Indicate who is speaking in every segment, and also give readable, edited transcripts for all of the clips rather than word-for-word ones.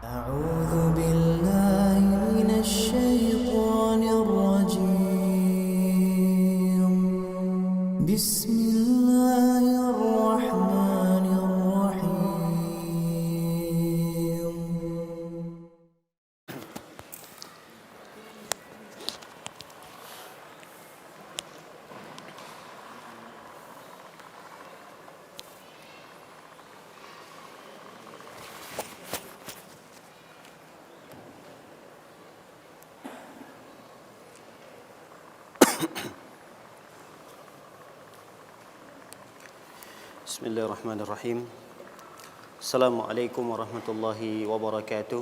Speaker 1: أعوذ بالله من الشيطان الرجيم بسم الله الرحمن الرحيم
Speaker 2: Bismillahirrahmanirrahim. Assalamualaikum warahmatullahi wabarakatuh.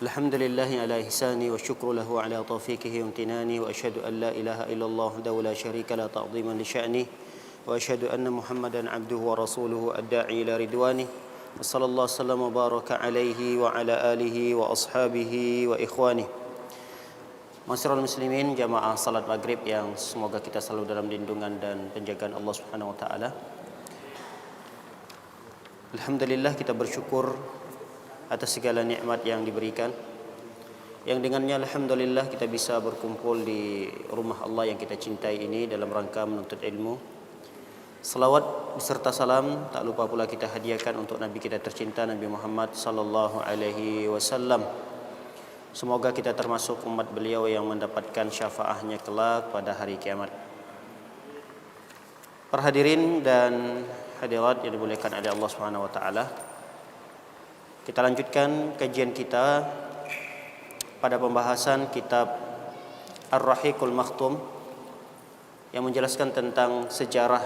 Speaker 2: Alhamdulillahi ala ihsani wa syukru lahu ala taufiqihi wa imtinani wa asyhadu an la ilaha illallah wahdahu la syarika la ta'dhiman li sya'ni wa asyhadu anna Muhammadan abduhu wa rasuluhu ad-da'i ila ridwani wa sallallahu sallam wa baraka alaihi wa ala alihi wa ashabihi wa ikhwani. Masyarul muslimin, jamaah salat maghrib yang semoga kita selalu dalam lindungan dan penjagaan Allah Subhanahu wa taala. Alhamdulillah, kita bersyukur atas segala nikmat yang diberikan, yang dengannya alhamdulillah kita bisa berkumpul di rumah Allah yang kita cintai ini dalam rangka menuntut ilmu. Salawat beserta salam tak lupa pula kita hadiahkan untuk Nabi kita tercinta, Nabi Muhammad sallallahu alaihi wasallam. Semoga kita termasuk umat beliau yang mendapatkan syafaahnya kelak pada hari kiamat. Para hadirin dan hadirat yang dimuliakan oleh Allah Subhanahu wa taala, kita lanjutkan kajian kita pada pembahasan kitab Ar-Rahiqul Makhtum yang menjelaskan tentang sejarah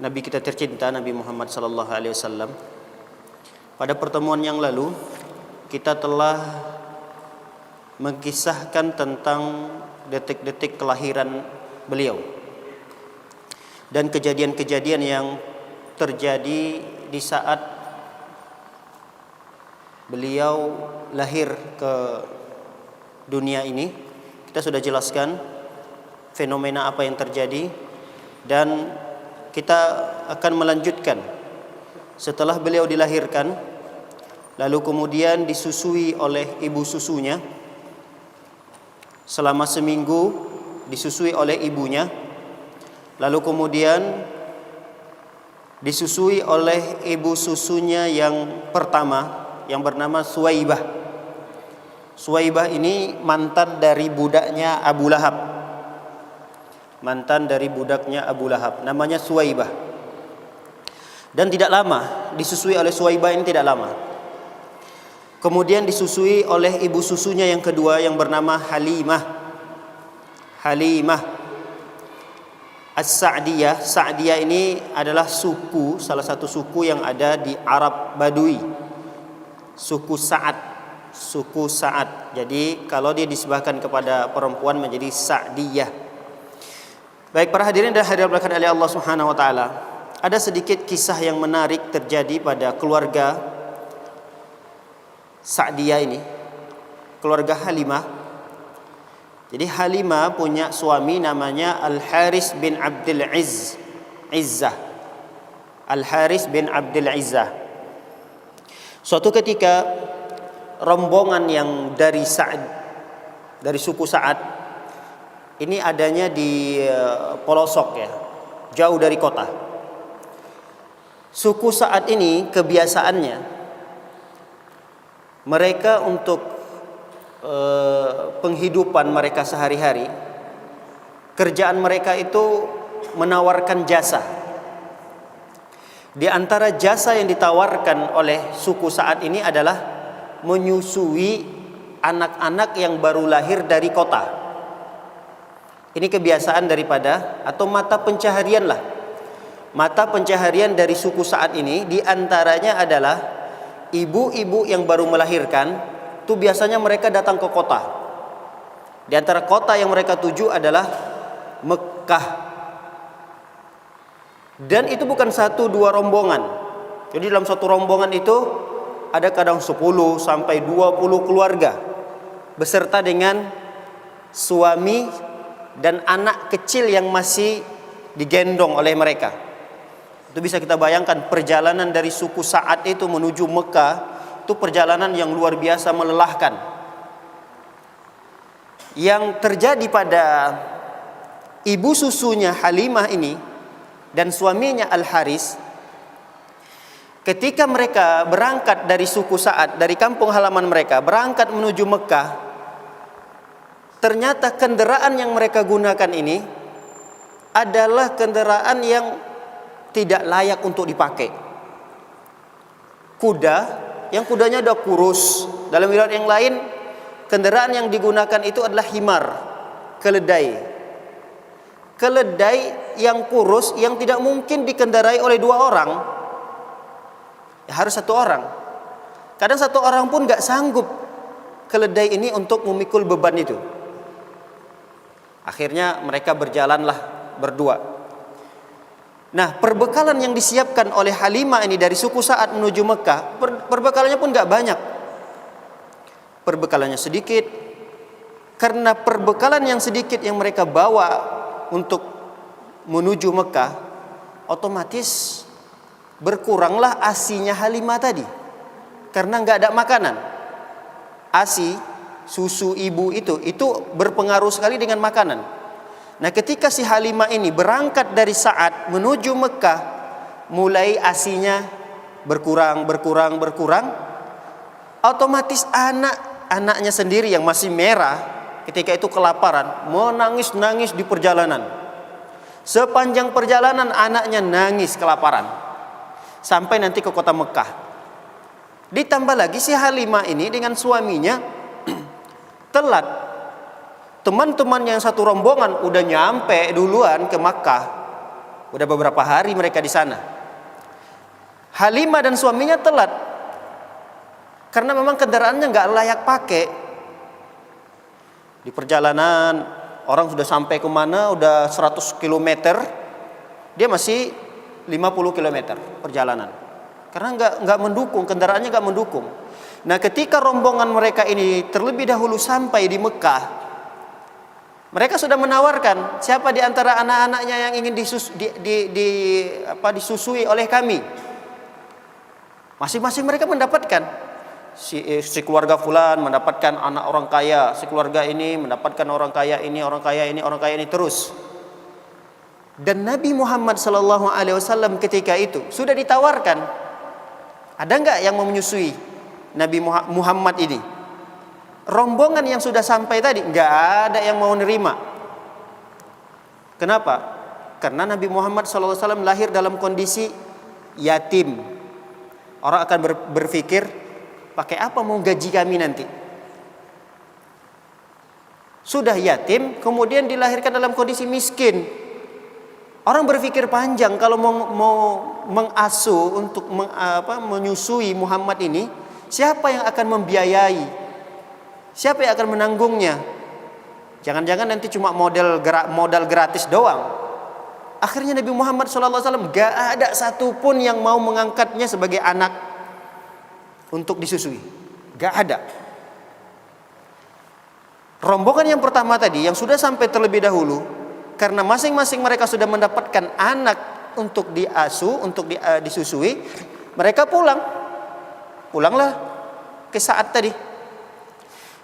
Speaker 2: Nabi kita tercinta, Nabi Muhammad sallallahu alaihi wasallam. Pada pertemuan yang lalu kita telah mengisahkan tentang detik-detik kelahiran beliau dan kejadian-kejadian yang terjadi di saat beliau lahir ke dunia ini. Kita sudah jelaskan fenomena apa yang terjadi, dan kita akan melanjutkan setelah beliau dilahirkan, lalu kemudian disusui oleh ibu susunya selama seminggu, disusui oleh ibunya, lalu kemudian disusui oleh ibu susunya yang pertama yang bernama Suwaibah. Suwaibah ini mantan dari budaknya Abu Lahab. Mantan dari budaknya Abu Lahab, namanya Suwaibah. Dan tidak lama disusui oleh Suwaibah ini, tidak lama. Kemudian disusui oleh ibu susunya yang kedua yang bernama Halimah. Halimah As-Sa'diyah. Sa'diyah ini adalah suku, salah satu suku yang ada di Arab Badui. Suku Sa'ad. Suku Sa'ad. Jadi kalau dia disebahkan kepada perempuan menjadi Sa'diyah. Baik, para hadirin dan hadirat berkah oleh Allah Subhanahu wa taala, ada sedikit kisah yang menarik terjadi pada keluarga Sa'diyah ini, keluarga Halimah. Jadi Halimah punya suami namanya Al-Haris bin Abdul Izzah. Al-Haris bin Abdul Izzah. Suatu ketika rombongan yang dari suku Sa'ad ini adanya di pelosok, ya, jauh dari kota. Suku Sa'ad ini kebiasaannya mereka untuk penghidupan mereka sehari-hari, kerjaan mereka itu menawarkan jasa. Di antara jasa yang ditawarkan oleh suku Sa'ad ini adalah menyusui anak-anak yang baru lahir dari kota. Ini kebiasaan daripada, atau mata pencaharian lah. Mata pencaharian dari suku Sa'ad ini diantaranya adalah ibu-ibu yang baru melahirkan. Itu biasanya mereka datang ke kota. Di antara kota yang mereka tuju adalah Mekah. Dan itu bukan satu dua rombongan. Jadi dalam satu rombongan itu ada kadang 10 sampai 20 keluarga beserta dengan suami dan anak kecil yang masih digendong oleh mereka. Itu bisa kita bayangkan perjalanan dari suku Sa'ad itu menuju Mekah, itu perjalanan yang luar biasa melelahkan. Yang terjadi pada ibu susunya Halimah ini dan suaminya Al-Haris, ketika mereka berangkat dari suku Sa'ad, dari kampung halaman mereka, berangkat menuju Mekah, ternyata kendaraan yang mereka gunakan ini adalah kendaraan yang tidak layak untuk dipakai. Kuda, yang kudanya udah kurus. Dalam riwayat yang lain, kendaraan yang digunakan itu adalah himar, keledai. Keledai yang kurus, yang tidak mungkin dikendarai oleh 2 orang. Ya, harus 1 orang. Kadang 1 orang pun gak sanggup keledai ini untuk memikul beban itu. Akhirnya mereka berjalanlah berdua. Nah, perbekalan yang disiapkan oleh Halimah ini dari suku Sa'ad menuju Mekah, perbekalannya pun gak banyak. Perbekalannya sedikit. Karena perbekalan yang sedikit yang mereka bawa untuk menuju Mekah, otomatis berkuranglah asinya Halimah tadi. Karena gak ada makanan. Asi, susu ibu itu berpengaruh sekali dengan makanan. Nah, ketika si Halimah ini berangkat dari Sa'ad menuju Mekah, mulai asinya berkurang, otomatis anaknya sendiri yang masih merah ketika itu kelaparan, menangis-nangis di perjalanan. Sepanjang perjalanan anaknya nangis kelaparan sampai nanti ke kota Mekah. Ditambah lagi si Halimah ini dengan suaminya telat. Teman-teman yang satu rombongan udah nyampe duluan ke Makkah. Udah beberapa hari mereka di sana. Halimah dan suaminya telat karena memang kendaraannya nggak layak pakai. Di perjalanan orang sudah sampai kemana, udah 100 km, dia masih 50 km perjalanan. Karena nggak mendukung, kendaraannya nggak mendukung. Nah, ketika rombongan mereka ini terlebih dahulu sampai di Mekah, mereka sudah menawarkan, siapa di antara anak-anaknya yang ingin disusui oleh kami. Masing-masing mereka mendapatkan. Si keluarga fulan mendapatkan anak orang kaya, si keluarga ini mendapatkan orang kaya ini, orang kaya ini, orang kaya ini, terus. Dan Nabi Muhammad SAW ketika itu sudah ditawarkan, ada enggak yang mau menyusui Nabi Muhammad ini? Rombongan yang sudah sampai tadi nggak ada yang mau nerima. Kenapa? Karena Nabi Muhammad SAW lahir dalam kondisi yatim. Orang akan berpikir, pakai apa mau gaji kami nanti? Sudah yatim, kemudian dilahirkan dalam kondisi miskin. Orang berpikir panjang kalau mau mengasuh untuk menyusui Muhammad ini, siapa yang akan membiayai? Siapa yang akan menanggungnya? Jangan-jangan nanti cuma modal gratis doang. Akhirnya Nabi Muhammad SAW gak ada satupun yang mau mengangkatnya sebagai anak untuk disusui. Gak ada. Rombongan yang pertama tadi yang sudah sampai terlebih dahulu, karena masing-masing mereka sudah mendapatkan anak untuk diasuh, untuk disusui, mereka pulanglah ke Sa'ad tadi.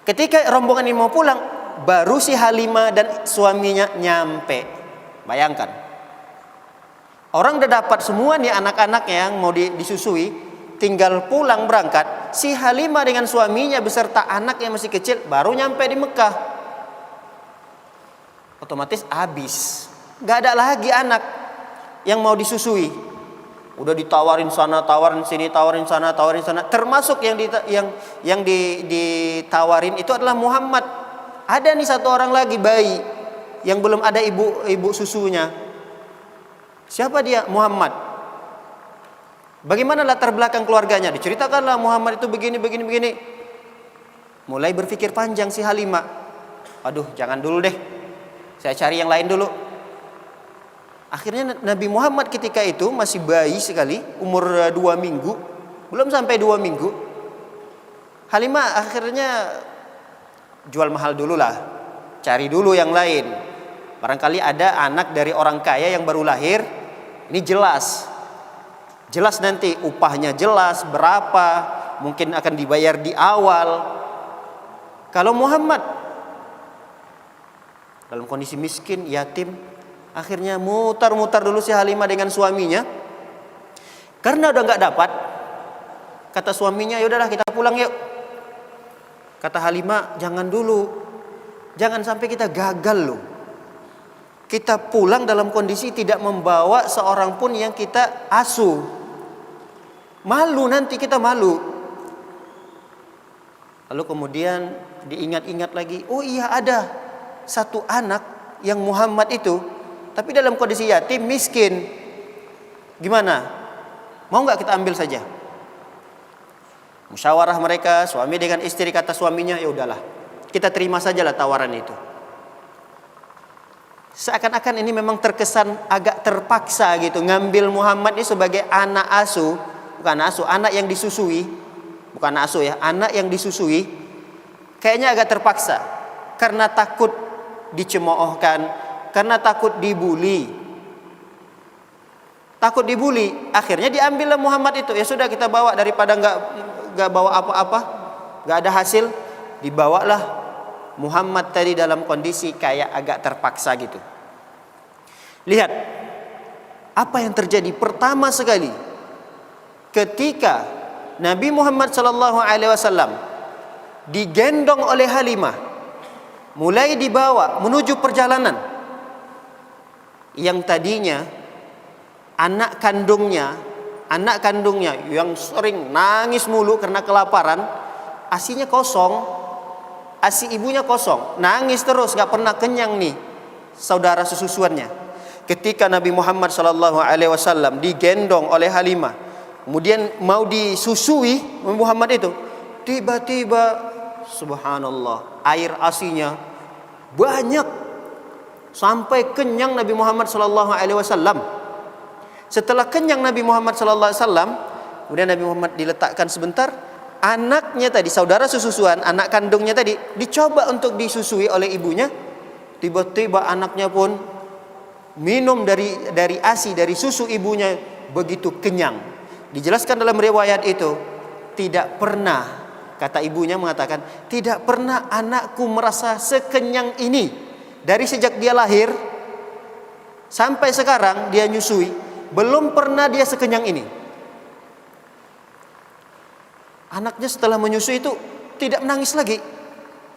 Speaker 2: Ketika rombongan ini mau pulang, baru si Halimah dan suaminya nyampe. Bayangkan, orang udah dapat semua nih anak-anaknya yang mau disusui, tinggal pulang berangkat. Si Halimah dengan suaminya beserta anak yang masih kecil baru nyampe di Mekah. Otomatis habis, gak ada lagi anak yang mau disusui. Udah ditawarin sana, tawarin sini, tawarin sana, tawarin sana. Termasuk yang ditawarin itu adalah Muhammad. Ada nih 1 orang lagi bayi yang belum ada ibu susunya. Siapa dia? Muhammad. Bagaimana latar belakang keluarganya? Diceritakanlah Muhammad itu begini. Mulai berpikir panjang si Halimah. Aduh, jangan dulu deh. Saya cari yang lain dulu. Akhirnya Nabi Muhammad ketika itu masih bayi sekali, umur 2 minggu, belum sampai 2 minggu. Halimah akhirnya jual mahal dulu lah, cari dulu yang lain. Barangkali ada anak dari orang kaya yang baru lahir, ini jelas nanti upahnya jelas berapa, mungkin akan dibayar di awal. Kalau Muhammad dalam kondisi miskin, yatim, akhirnya mutar-mutar dulu si Halimah dengan suaminya. Karena udah nggak dapat, kata suaminya, yaudahlah kita pulang yuk. Kata Halimah, jangan dulu, jangan sampai kita gagal loh. Kita pulang dalam kondisi tidak membawa seorang pun yang kita asuh. Malu nanti, kita malu. Lalu kemudian diingat-ingat lagi, oh iya ada satu anak yang Muhammad itu, tapi dalam kondisi yatim, miskin. Gimana? Mau nggak kita ambil saja? Musyawarah mereka, suami dengan istri, kata suaminya, ya udahlah, kita terima sajalah tawaran itu. Seakan-akan ini memang terkesan agak terpaksa gitu, ngambil Muhammad ini sebagai anak asuh, bukan anak asuh, anak yang disusui, bukan anak asuh ya, anak yang disusui. Kayaknya agak terpaksa karena takut dicemoohkan, karena takut dibuli. Takut dibuli, akhirnya diambillah Muhammad itu. Ya sudah, kita bawa, daripada nggak bawa apa-apa, nggak ada hasil, dibawalah Muhammad tadi dalam kondisi kayak agak terpaksa gitu. Lihat apa yang terjadi pertama sekali ketika Nabi Muhammad SAW digendong oleh Halimah, mulai dibawa menuju perjalanan. Yang tadinya anak kandungnya yang sering nangis mulu karena kelaparan, asinya kosong. Asi ibunya kosong, nangis terus, gak pernah kenyang nih saudara sesusuannya. Ketika Nabi Muhammad SAW digendong oleh Halimah, kemudian mau disusui Muhammad itu, tiba-tiba subhanallah, air asinya banyak sampai kenyang Nabi Muhammad SAW. Setelah kenyang Nabi Muhammad SAW, kemudian Nabi Muhammad diletakkan sebentar. Anaknya tadi, saudara sesusuan, anak kandungnya tadi, dicoba untuk disusui oleh ibunya. Tiba-tiba anaknya pun minum dari ASI, dari susu ibunya, begitu kenyang. Dijelaskan dalam riwayat itu, tidak pernah, kata ibunya mengatakan, tidak pernah anakku merasa sekenyang ini. Dari sejak dia lahir sampai sekarang dia nyusui, belum pernah dia sekenyang ini. Anaknya setelah menyusui itu tidak menangis lagi,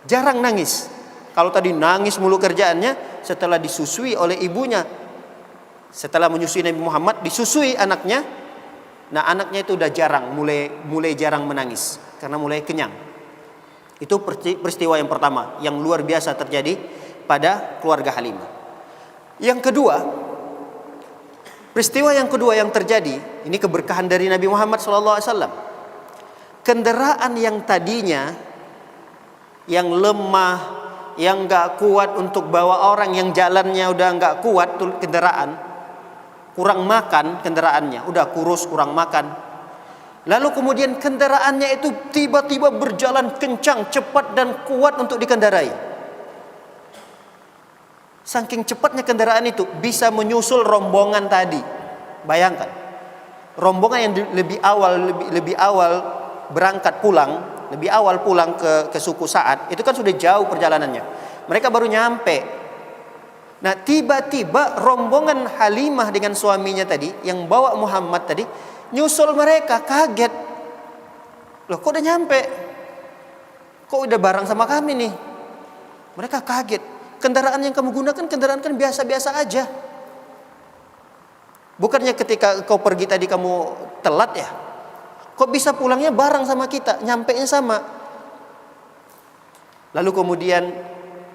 Speaker 2: jarang nangis. Kalau tadi nangis mulu kerjaannya, setelah disusui oleh ibunya, setelah menyusui Nabi Muhammad, disusui anaknya, nah anaknya itu udah jarang, mulai jarang menangis karena mulai kenyang. Itu peristiwa yang pertama yang luar biasa terjadi pada keluarga Halimah. Yang kedua, peristiwa yang kedua yang terjadi, ini keberkahan dari Nabi Muhammad SAW. Kendaraan yang tadinya yang lemah, yang gak kuat untuk bawa orang, yang jalannya udah gak kuat tuh kendaraan, kurang makan kendaraannya, udah kurus, kurang makan. Lalu kemudian kendaraannya itu tiba-tiba berjalan kencang, cepat dan kuat untuk dikendarai. Saking cepatnya kendaraan itu bisa menyusul rombongan tadi. Bayangkan, rombongan yang lebih awal berangkat pulang, lebih awal pulang ke suku Sa'ad, itu kan sudah jauh perjalanannya. Mereka baru nyampe. Nah, tiba-tiba rombongan Halimah dengan suaminya tadi yang bawa Muhammad tadi nyusul mereka, kaget. Loh, kok udah nyampe? Kok udah bareng sama kami nih? Mereka kaget. Kendaraan yang kamu gunakan kendaraan kan biasa-biasa aja. Bukannya ketika kau pergi tadi kamu telat ya? Kok bisa pulangnya bareng sama kita, nyampenya sama? Lalu kemudian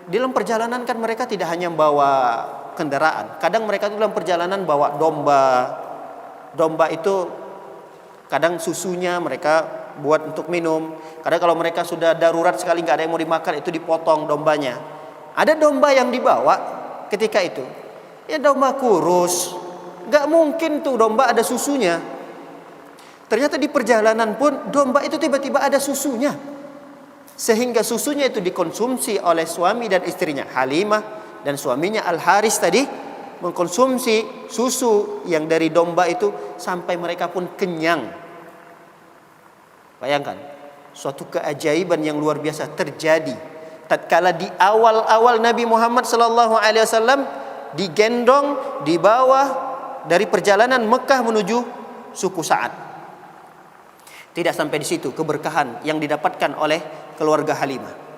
Speaker 2: dalam perjalanan kan mereka tidak hanya bawa kendaraan. Kadang mereka dalam perjalanan bawa domba. Domba itu kadang susunya mereka buat untuk minum. Kadang kalau mereka sudah darurat sekali nggak ada yang mau dimakan, itu dipotong dombanya. Ada domba yang dibawa ketika itu, ya domba kurus. Nggak mungkin tuh domba ada susunya. Ternyata di perjalanan pun domba itu tiba-tiba ada susunya. Sehingga susunya itu dikonsumsi oleh suami dan istrinya, Halimah dan suaminya Al-Haris tadi mengkonsumsi susu yang dari domba itu sampai mereka pun kenyang. Bayangkan, suatu keajaiban yang luar biasa terjadi tatkala di awal-awal Nabi Muhammad sallallahu alaihi wasallam digendong, dibawa dari perjalanan Mekah menuju suku Sa'ad. Tidak sampai di situ keberkahan yang didapatkan oleh keluarga Halimah.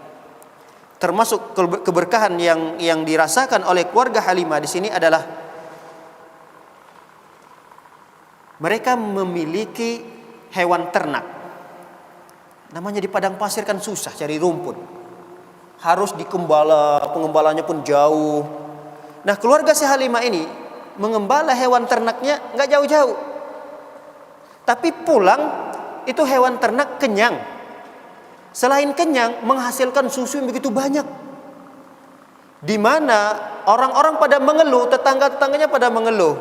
Speaker 2: Termasuk keberkahan yang dirasakan oleh keluarga Halimah di sini adalah mereka memiliki hewan ternak. Namanya di padang pasir kan susah cari rumput. Harus dikembala, pengembalanya pun jauh. Nah, keluarga si Halimah ini mengembala hewan ternaknya nggak jauh-jauh. Tapi pulang itu hewan ternak kenyang. Selain kenyang, menghasilkan susu yang begitu banyak. Di mana orang-orang pada mengeluh, tetangga-tetangganya pada mengeluh.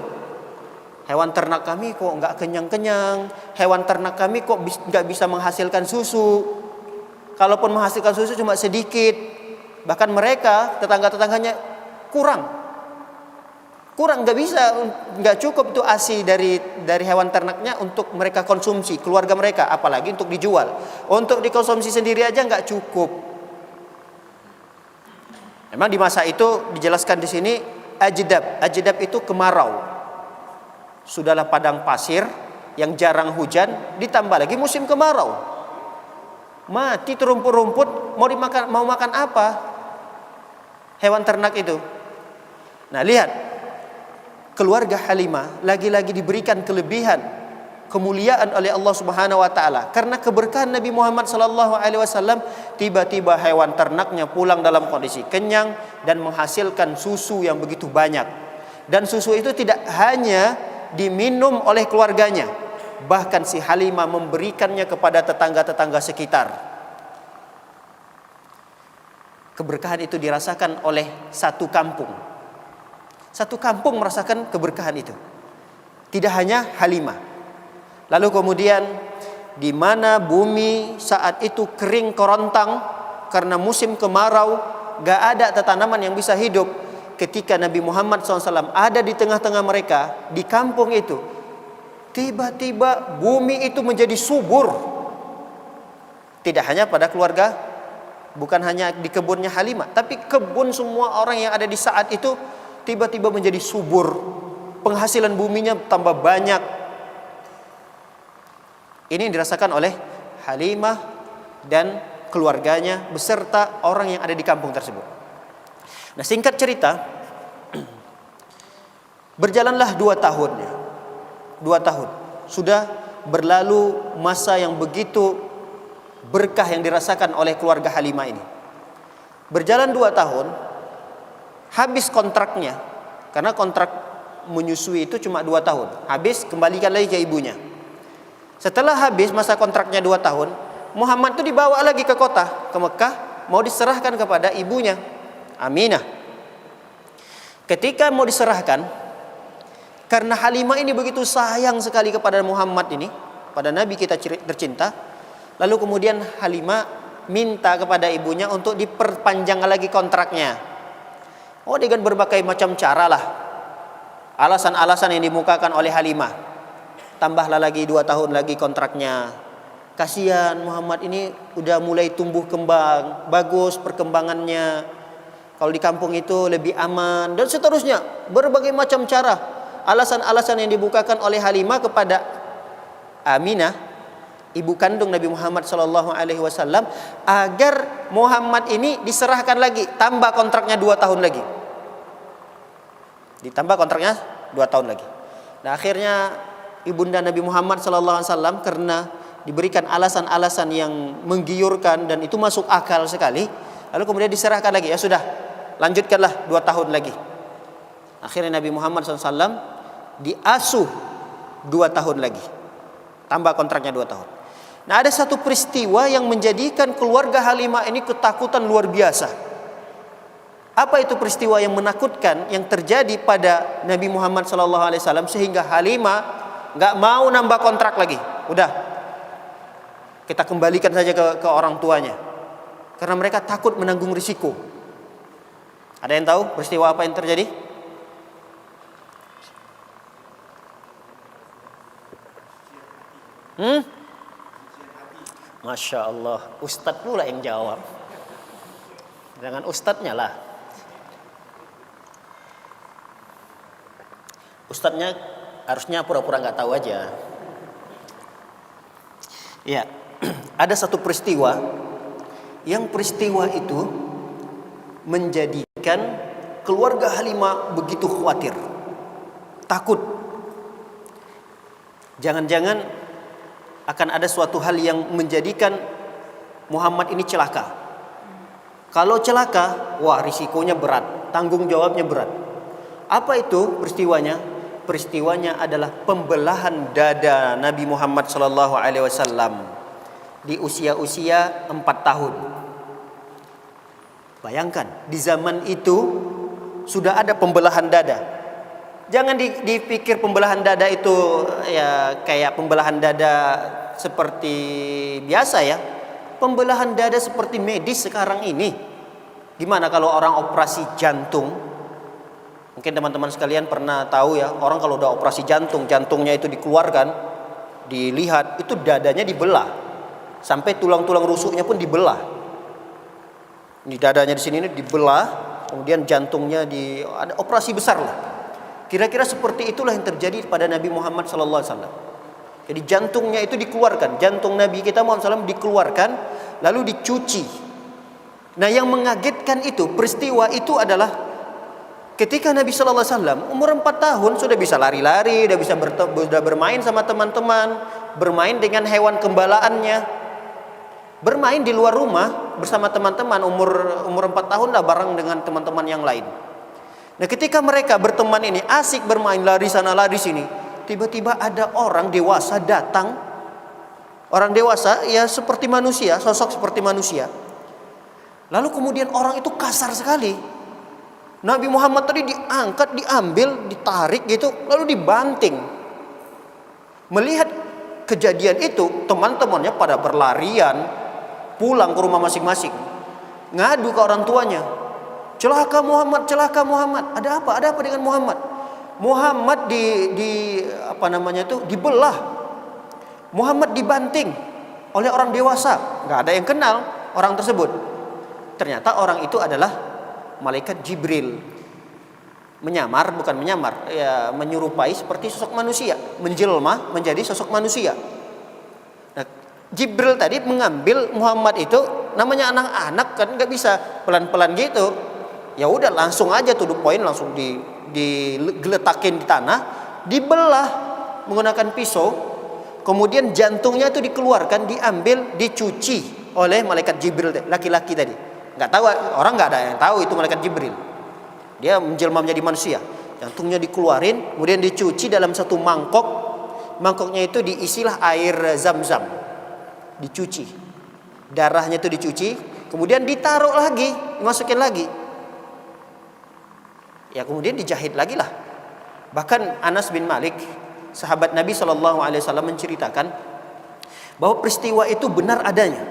Speaker 2: Hewan ternak kami kok nggak kenyang-kenyang. Hewan ternak kami kok nggak bisa menghasilkan susu. Kalaupun menghasilkan susu cuma sedikit. Bahkan mereka, tetangga-tetangganya kurang nggak cukup itu ASI dari hewan ternaknya untuk mereka konsumsi, keluarga mereka, apalagi untuk dijual. Untuk dikonsumsi sendiri aja nggak cukup. Memang di masa itu dijelaskan di sini ajdab itu kemarau. Sudahlah padang pasir yang jarang hujan, ditambah lagi musim kemarau. Mati rumput-rumput, mau makan apa? Hewan ternak itu. Nah, lihat. Keluarga Halimah lagi-lagi diberikan kelebihan, kemuliaan oleh Allah Subhanahu wa taala karena keberkahan Nabi Muhammad sallallahu alaihi wasallam. Tiba-tiba hewan ternaknya pulang dalam kondisi kenyang dan menghasilkan susu yang begitu banyak. Dan susu itu tidak hanya diminum oleh keluarganya, bahkan si Halimah memberikannya kepada tetangga-tetangga sekitar. Keberkahan itu dirasakan oleh satu kampung. Satu kampung merasakan keberkahan itu. Tidak hanya Halimah. Lalu kemudian di mana bumi saat itu kering kerontang karena musim kemarau, gak ada tanaman yang bisa hidup. Ketika Nabi Muhammad SAW ada di tengah-tengah mereka di kampung itu, tiba-tiba bumi itu menjadi subur. Tidak hanya pada keluarga, bukan hanya di kebunnya Halimah, tapi kebun semua orang yang ada di saat itu tiba-tiba menjadi subur, penghasilan buminya tambah banyak. Ini yang dirasakan oleh Halimah dan keluarganya beserta orang yang ada di kampung tersebut. Nah, singkat cerita, berjalanlah 2 tahun. 2 tahun sudah berlalu masa yang begitu berkah yang dirasakan oleh keluarga Halimah ini. Berjalan 2 tahun, habis kontraknya, karena kontrak menyusui itu cuma 2 tahun. Habis, kembalikan lagi ke ibunya. Setelah habis masa kontraknya 2 tahun, Muhammad itu dibawa lagi ke kota, ke Mekah, mau diserahkan kepada ibunya, Aminah. Ketika mau diserahkan, karena Halimah ini begitu sayang sekali kepada Muhammad ini, pada Nabi kita tercinta, lalu kemudian Halimah minta kepada ibunya untuk diperpanjang lagi kontraknya. Oh, dengan berbagai macam cara lah. Alasan-alasan yang dimukakan oleh Halimah. Tambahlah lagi 2 tahun lagi kontraknya. Kasihan Muhammad ini udah mulai tumbuh kembang, bagus perkembangannya. Kalau di kampung itu lebih aman dan seterusnya. Berbagai macam cara. Alasan-alasan yang dibukakan oleh Halimah kepada Aminah, ibu kandung Nabi Muhammad sallallahu alaihi wasallam, agar Muhammad ini diserahkan lagi, tambah kontraknya 2 tahun lagi. Ditambah kontraknya 2 tahun lagi. Nah, akhirnya ibunda Nabi Muhammad sallallahu alaihi wasallam karena diberikan alasan-alasan yang menggiurkan dan itu masuk akal sekali, lalu kemudian diserahkan lagi. Ya sudah, lanjutkanlah 2 tahun lagi. Akhirnya Nabi Muhammad SAW diasuh 2 tahun lagi, tambah kontraknya 2 tahun. Nah, ada satu peristiwa yang menjadikan keluarga Halimah ini ketakutan luar biasa. Apa itu peristiwa yang menakutkan yang terjadi pada Nabi Muhammad SAW sehingga Halimah nggak mau nambah kontrak lagi? Udah, kita kembalikan saja ke orang tuanya, karena mereka takut menanggung risiko. Ada yang tahu peristiwa apa yang terjadi? Masya Allah, Ustadz pula yang jawab. Jangan ustadznya lah. Ustadznya harusnya pura-pura nggak tahu aja. Ya, ada satu peristiwa yang peristiwa itu menjadikan keluarga Halimah begitu khawatir, takut. Jangan-jangan akan ada suatu hal yang menjadikan Muhammad ini celaka. Kalau celaka, wah risikonya berat, tanggung jawabnya berat. Apa itu peristiwanya? Peristiwanya adalah pembelahan dada Nabi Muhammad SAW di usia-usia 4 tahun. Bayangkan, di zaman itu sudah ada pembelahan dada. Jangan dipikir pembelahan dada itu ya kayak pembelahan dada seperti biasa ya. Pembelahan dada seperti medis sekarang ini. Gimana kalau orang operasi jantung? Mungkin teman-teman sekalian pernah tahu ya, orang kalau udah operasi jantung, jantungnya itu dikeluarkan, dilihat, itu dadanya dibelah. Sampai tulang-tulang rusuknya pun dibelah. Di dadanya di sini dibelah, kemudian jantungnya ada operasi besar lah. Kira-kira seperti itulah yang terjadi pada Nabi Muhammad SAW. Jadi jantungnya itu dikeluarkan, jantung Nabi kita Muhammad SAW dikeluarkan, lalu dicuci. Nah yang mengagetkan itu, peristiwa itu adalah ketika Nabi SAW umur 4 tahun sudah bisa lari-lari, sudah bermain sama teman-teman, bermain dengan hewan gembalaannya, bermain di luar rumah bersama teman-teman umur 4 tahun lah bareng dengan teman-teman yang lain. Nah ketika mereka berteman ini asik bermain lari sana lari sini, tiba-tiba ada orang dewasa datang. Orang dewasa ya seperti manusia, sosok seperti manusia. Lalu kemudian orang itu kasar sekali. Nabi Muhammad tadi diangkat, diambil, ditarik gitu, lalu dibanting. Melihat kejadian itu, teman-temannya pada berlarian pulang ke rumah masing-masing, ngadu ke orang tuanya. Celaka Muhammad, celaka Muhammad. Ada apa? Ada apa dengan Muhammad? Muhammad dibelah. Muhammad dibanting oleh orang dewasa. Nggak ada yang kenal orang tersebut. Ternyata orang itu adalah malaikat Jibril. Menyamar, bukan menyamar, ya menyerupai seperti sosok manusia, menjelma menjadi sosok manusia. Nah, Jibril tadi mengambil Muhammad itu, namanya anak-anak kan nggak bisa pelan-pelan gitu. Ya udah langsung aja to the point, langsung digeletakin di tanah, dibelah menggunakan pisau, kemudian jantungnya itu dikeluarkan, diambil, dicuci oleh malaikat Jibril laki-laki tadi. Nggak tahu, orang nggak ada yang tahu itu malaikat Jibril. Dia menjelma menjadi manusia. Jantungnya dikeluarin, kemudian dicuci dalam satu mangkok. Mangkoknya itu diisilah air zam-zam, dicuci. Darahnya itu dicuci, kemudian ditaruh lagi, dimasukin lagi. Ya kemudian dijahit lagi lah. Bahkan Anas bin Malik, sahabat Nabi SAW menceritakan bahwa peristiwa itu benar adanya.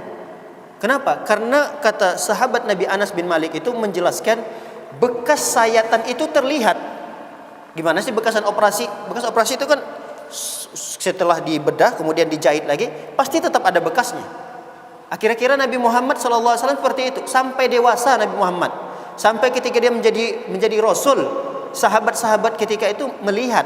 Speaker 2: Kenapa? Karena kata sahabat Nabi Anas bin Malik itu menjelaskan bekas sayatan itu terlihat. Gimana sih bekasan operasi? Bekas operasi itu kan setelah dibedah kemudian dijahit lagi, pasti tetap ada bekasnya. Kira-kira Nabi Muhammad SAW seperti itu sampai dewasa. Nabi Muhammad sampai ketika dia menjadi Rasul, sahabat-sahabat ketika itu melihat.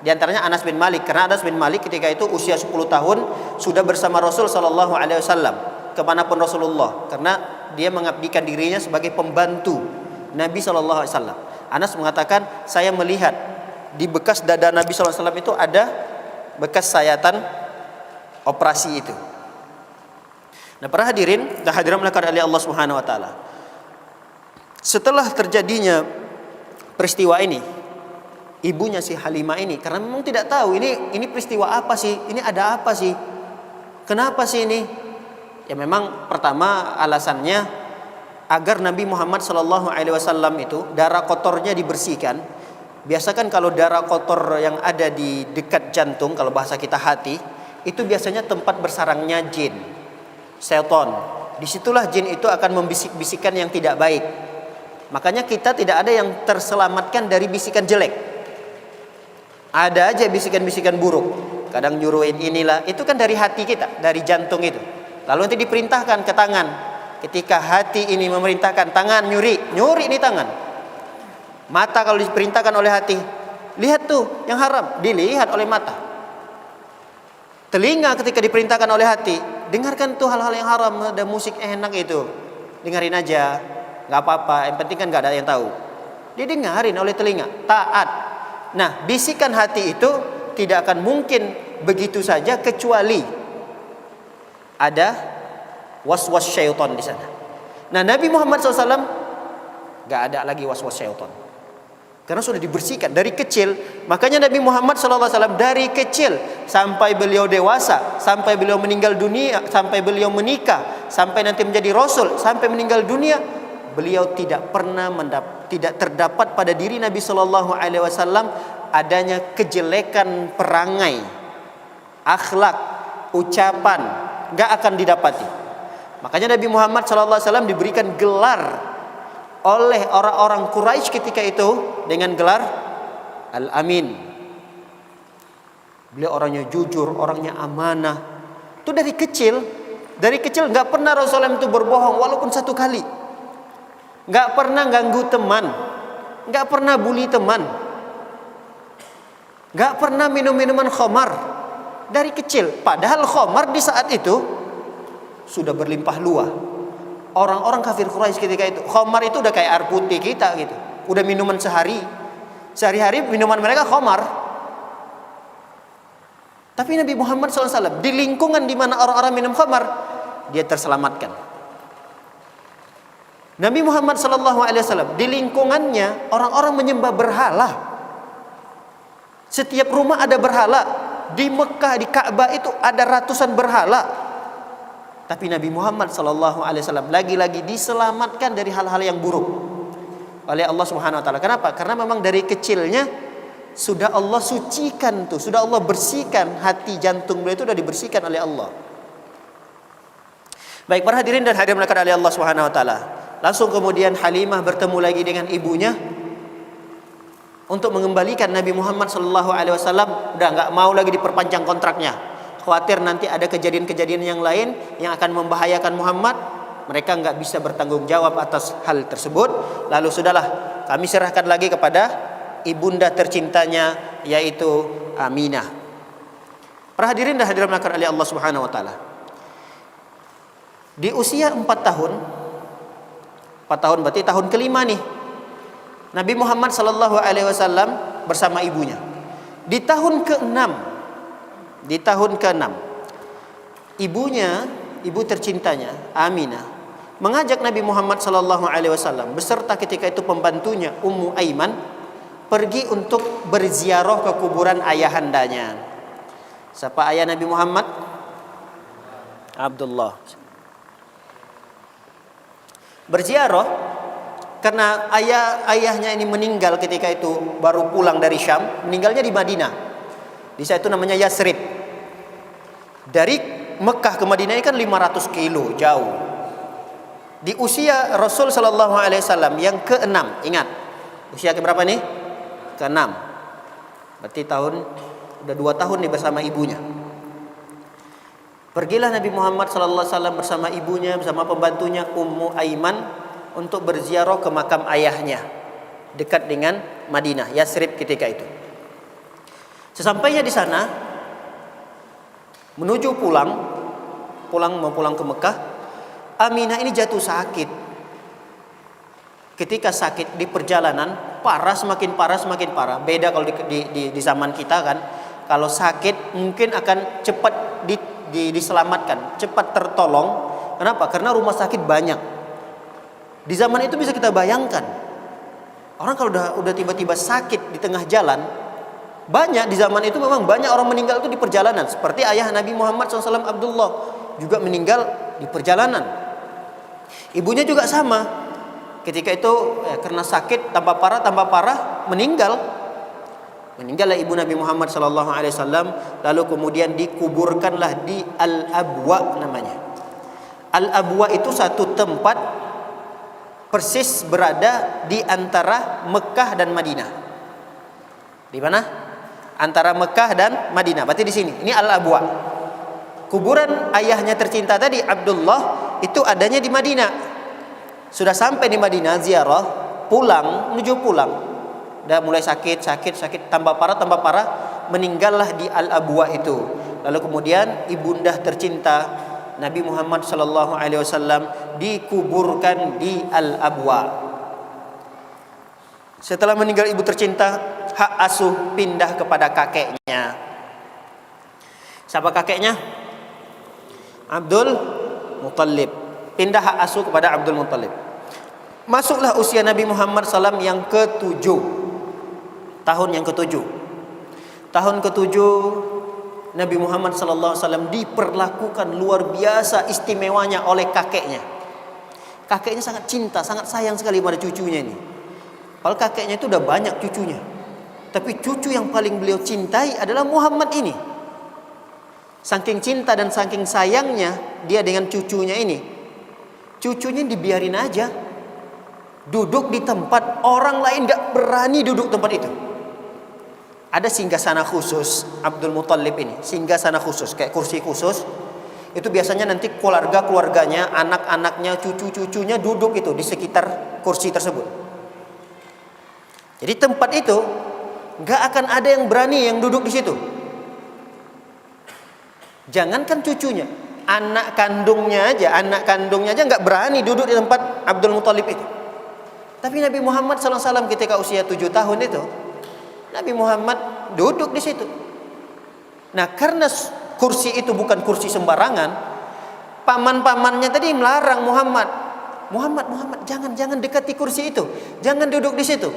Speaker 2: Di antaranya Anas bin Malik, karena Anas bin Malik ketika itu usia 10 tahun sudah bersama Rasul SAW kemanapun Rasulullah, karena dia mengabdikan dirinya sebagai pembantu Nabi SAW. Anas mengatakan, saya melihat di bekas dada Nabi SAW itu ada bekas sayatan operasi itu. Nah para hadirin dan hadirat melakukan oleh Allah Subhanahu Wa Taala. Setelah terjadinya peristiwa ini, ibunya si Halimah ini, karena memang tidak tahu ini peristiwa apa sih, ini ada apa sih, kenapa sih ini? Ya memang pertama alasannya agar Nabi Muhammad SAW itu darah kotornya dibersihkan. Biasa kan kalau darah kotor yang ada di dekat jantung, kalau bahasa kita hati, itu biasanya tempat bersarangnya jin, setan. Disitulah jin itu akan membisik-bisikan yang tidak baik. Makanya kita tidak ada yang terselamatkan dari bisikan jelek. Ada aja bisikan-bisikan buruk. Kadang nyuruhin inilah, itu kan dari hati kita, dari jantung itu. Lalu nanti diperintahkan ke tangan. Ketika hati ini memerintahkan tangan nyuri ini tangan. Mata kalau diperintahkan oleh hati, lihat tuh yang haram, dilihat oleh mata. Telinga ketika diperintahkan oleh hati, dengarkan tuh hal-hal yang haram, ada musik enak itu, dengerin aja, nggak apa-apa, yang penting kan nggak ada yang tahu. Didengarin oleh telinga, taat. Nah, bisikan hati itu tidak akan mungkin begitu saja kecuali ada was-was syaitan di sana. Nah, Nabi Muhammad SAW nggak ada lagi was-was syaitan. Karena sudah dibersihkan dari kecil. Makanya Nabi Muhammad SAW dari kecil sampai beliau dewasa, sampai beliau meninggal dunia, sampai beliau menikah, sampai nanti menjadi Rasul, sampai meninggal dunia, beliau tidak pernah tidak terdapat pada diri Nabi SAW adanya kejelekan perangai, akhlak, ucapan, nggak akan didapati. Makanya Nabi Muhammad SAW diberikan gelar oleh orang-orang Quraisy ketika itu dengan gelar Al-Amin. Beliau orangnya jujur, orangnya amanah. Itu dari kecil nggak pernah Rasulullah itu berbohong walaupun satu kali. Nggak pernah ganggu teman, nggak pernah bully teman, nggak pernah minum minuman khamar dari kecil. Padahal khamar di saat itu sudah berlimpah luas. Orang-orang kafir Quraisy ketika itu, khamar itu udah kayak air putih kita gitu. Udah minuman sehari-hari minuman mereka khamar. Tapi Nabi Muhammad SAW di lingkungan di mana orang-orang minum khamar, dia terselamatkan. Nabi Muhammad SAW di lingkungannya orang-orang menyembah berhala. Setiap rumah ada berhala. Di Mekah, di Ka'bah itu ada ratusan berhala. Tapi Nabi Muhammad SAW lagi-lagi diselamatkan dari hal-hal yang buruk oleh Allah Subhanahu Wa Taala. Kenapa? Karena memang dari kecilnya sudah Allah sucikan tuh, sudah Allah bersihkan hati jantung beliau itu sudah dibersihkan oleh Allah. Baik para hadirin dan hadirat oleh Allah Subhanahu Wa Taala. Langsung kemudian Halimah bertemu lagi dengan ibunya untuk mengembalikan Nabi Muhammad SAW. Udah nggak mau lagi diperpanjang kontraknya. Khawatir nanti ada kejadian-kejadian yang lain yang akan membahayakan Muhammad. Mereka nggak bisa bertanggung jawab atas hal tersebut. Lalu sudahlah, kami serahkan lagi kepada ibunda tercintanya, yaitu Aminah. Para hadirin dan hadirat oleh Allah Subhanahu Wa Taala. Di usia 4 tahun berarti tahun kelima nih, Nabi Muhammad SAW bersama ibunya. Di tahun ke-6, ibu tercintanya Aminah mengajak Nabi Muhammad SAW beserta ketika itu pembantunya Ummu Aiman pergi untuk berziarah ke kuburan ayahandanya. Siapa ayah Nabi Muhammad? Abdullah. Berziarah karena ayahnya ini meninggal ketika itu baru pulang dari Syam, meninggalnya di Madinah. Di sana itu namanya Yasrib. Dari Mekah ke Madinah ini kan 500 kilo jauh. Di usia Rasul sallallahu alaihi wasallam yang ke-6, ingat. Usia ke berapa nih? Ke-6. Berarti udah 2 tahun nih bersama ibunya. Pergilah Nabi Muhammad sallallahu alaihi wasallam bersama ibunya, bersama pembantunya Ummu Aiman untuk berziarah ke makam ayahnya dekat dengan Madinah, Yasrib ketika itu. Sesampainya di sana, menuju mau pulang ke Mekah, Aminah ini jatuh sakit. Ketika sakit di perjalanan, semakin parah. Beda kalau di zaman kita kan, kalau sakit mungkin akan cepat diselamatkan, cepat tertolong. Kenapa? Karena rumah sakit banyak. Di zaman itu bisa kita bayangkan, orang kalau udah tiba-tiba sakit di tengah jalan, banyak di zaman itu memang banyak orang meninggal itu di perjalanan. Seperti ayah Nabi Muhammad SAW Abdullah juga meninggal di perjalanan. Ibunya juga sama. Ketika itu karena sakit tambah parah meninggallah ibu Nabi Muhammad SAW. Lalu kemudian dikuburkanlah di Al-Abwa namanya. Al-Abwa itu satu tempat persis berada di antara Mekah dan Madinah. Di mana? Antara Mekah dan Madinah. Berarti di sini. Ini Al-Abwa. Kuburan ayahnya tercinta tadi, Abdullah, itu adanya di Madinah. Sudah sampai di Madinah ziarah, menuju pulang. Udah mulai sakit, tambah parah, meninggallah di Al-Abwa itu. Lalu kemudian ibunda tercinta Nabi Muhammad sallallahu alaihi wasallam dikuburkan di Al-Abwa. Setelah meninggal ibu tercinta, hak asuh pindah kepada kakeknya. Siapa kakeknya? Abdul Muttalib. Pindah hak asuh kepada Abdul Muttalib. Masuklah usia Nabi Muhammad SAW yang ke-7. Tahun yang ke-7. Tahun ke-7 Nabi Muhammad SAW diperlakukan luar biasa istimewanya oleh kakeknya. Kakeknya sangat cinta, sangat sayang sekali pada cucunya ini. Padahal kakeknya itu udah banyak cucunya, tapi cucu yang paling beliau cintai adalah Muhammad ini. Saking cinta dan saking sayangnya dia dengan cucunya ini, cucunya dibiarin aja duduk di tempat orang lain gak berani duduk tempat itu. Ada singgasana khusus Abdul Muttalib ini, singgasana khusus kayak kursi khusus. Itu biasanya nanti keluarganya, anak-anaknya, cucu-cucunya duduk itu di sekitar kursi tersebut. Jadi tempat itu gak akan ada yang berani yang duduk di situ. Jangankan cucunya, anak kandungnya aja gak berani duduk di tempat Abdul Muttalib itu. Tapi Nabi Muhammad SAW ketika usia 7 tahun itu, Nabi Muhammad duduk di situ. Nah, karena kursi itu bukan kursi sembarangan, paman-pamannya tadi melarang Muhammad, jangan dekati kursi itu, jangan duduk di situ.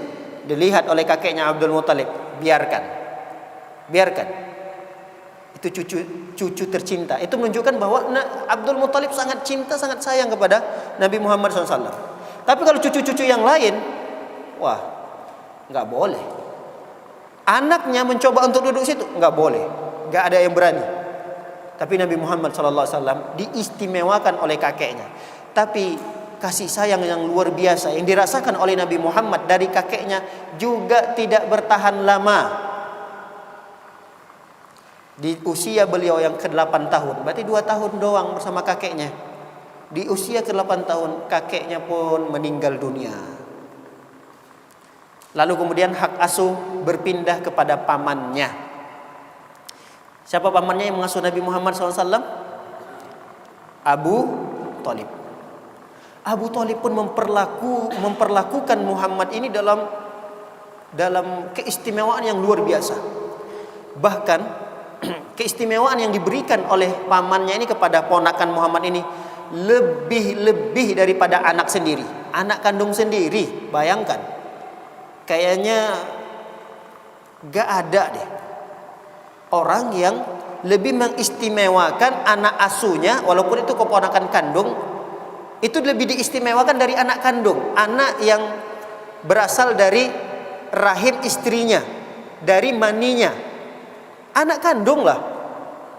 Speaker 2: Dilihat oleh kakeknya Abdul Muttalib, biarkan. Itu cucu tercinta. Itu menunjukkan bahwa Abdul Muttalib sangat cinta, sangat sayang kepada Nabi Muhammad SAW. Tapi kalau cucu-cucu yang lain, wah, nggak boleh. Anaknya mencoba untuk duduk situ, nggak boleh, nggak ada yang berani. Tapi Nabi Muhammad SAW diistimewakan oleh kakeknya. Tapi kasih sayang yang luar biasa yang dirasakan oleh Nabi Muhammad dari kakeknya juga tidak bertahan lama. Di usia beliau yang ke-8 tahun, berarti 2 tahun doang bersama kakeknya. Di usia ke-8 tahun kakeknya pun meninggal dunia. Lalu kemudian hak asuh berpindah kepada pamannya. Siapa pamannya yang mengasuh Nabi Muhammad SAW? Abu Thalib. Abu Thalib pun memperlakukan Muhammad ini dalam keistimewaan yang luar biasa. Bahkan keistimewaan yang diberikan oleh pamannya ini kepada ponakan Muhammad ini lebih daripada anak sendiri, anak kandung sendiri. Bayangkan. Kayaknya gak ada deh orang yang lebih mengistimewakan anak asuhnya, walaupun itu keponakan kandung, itu lebih diistimewakan dari anak kandung, anak yang berasal dari rahim istrinya, dari maninya, anak kandung lah.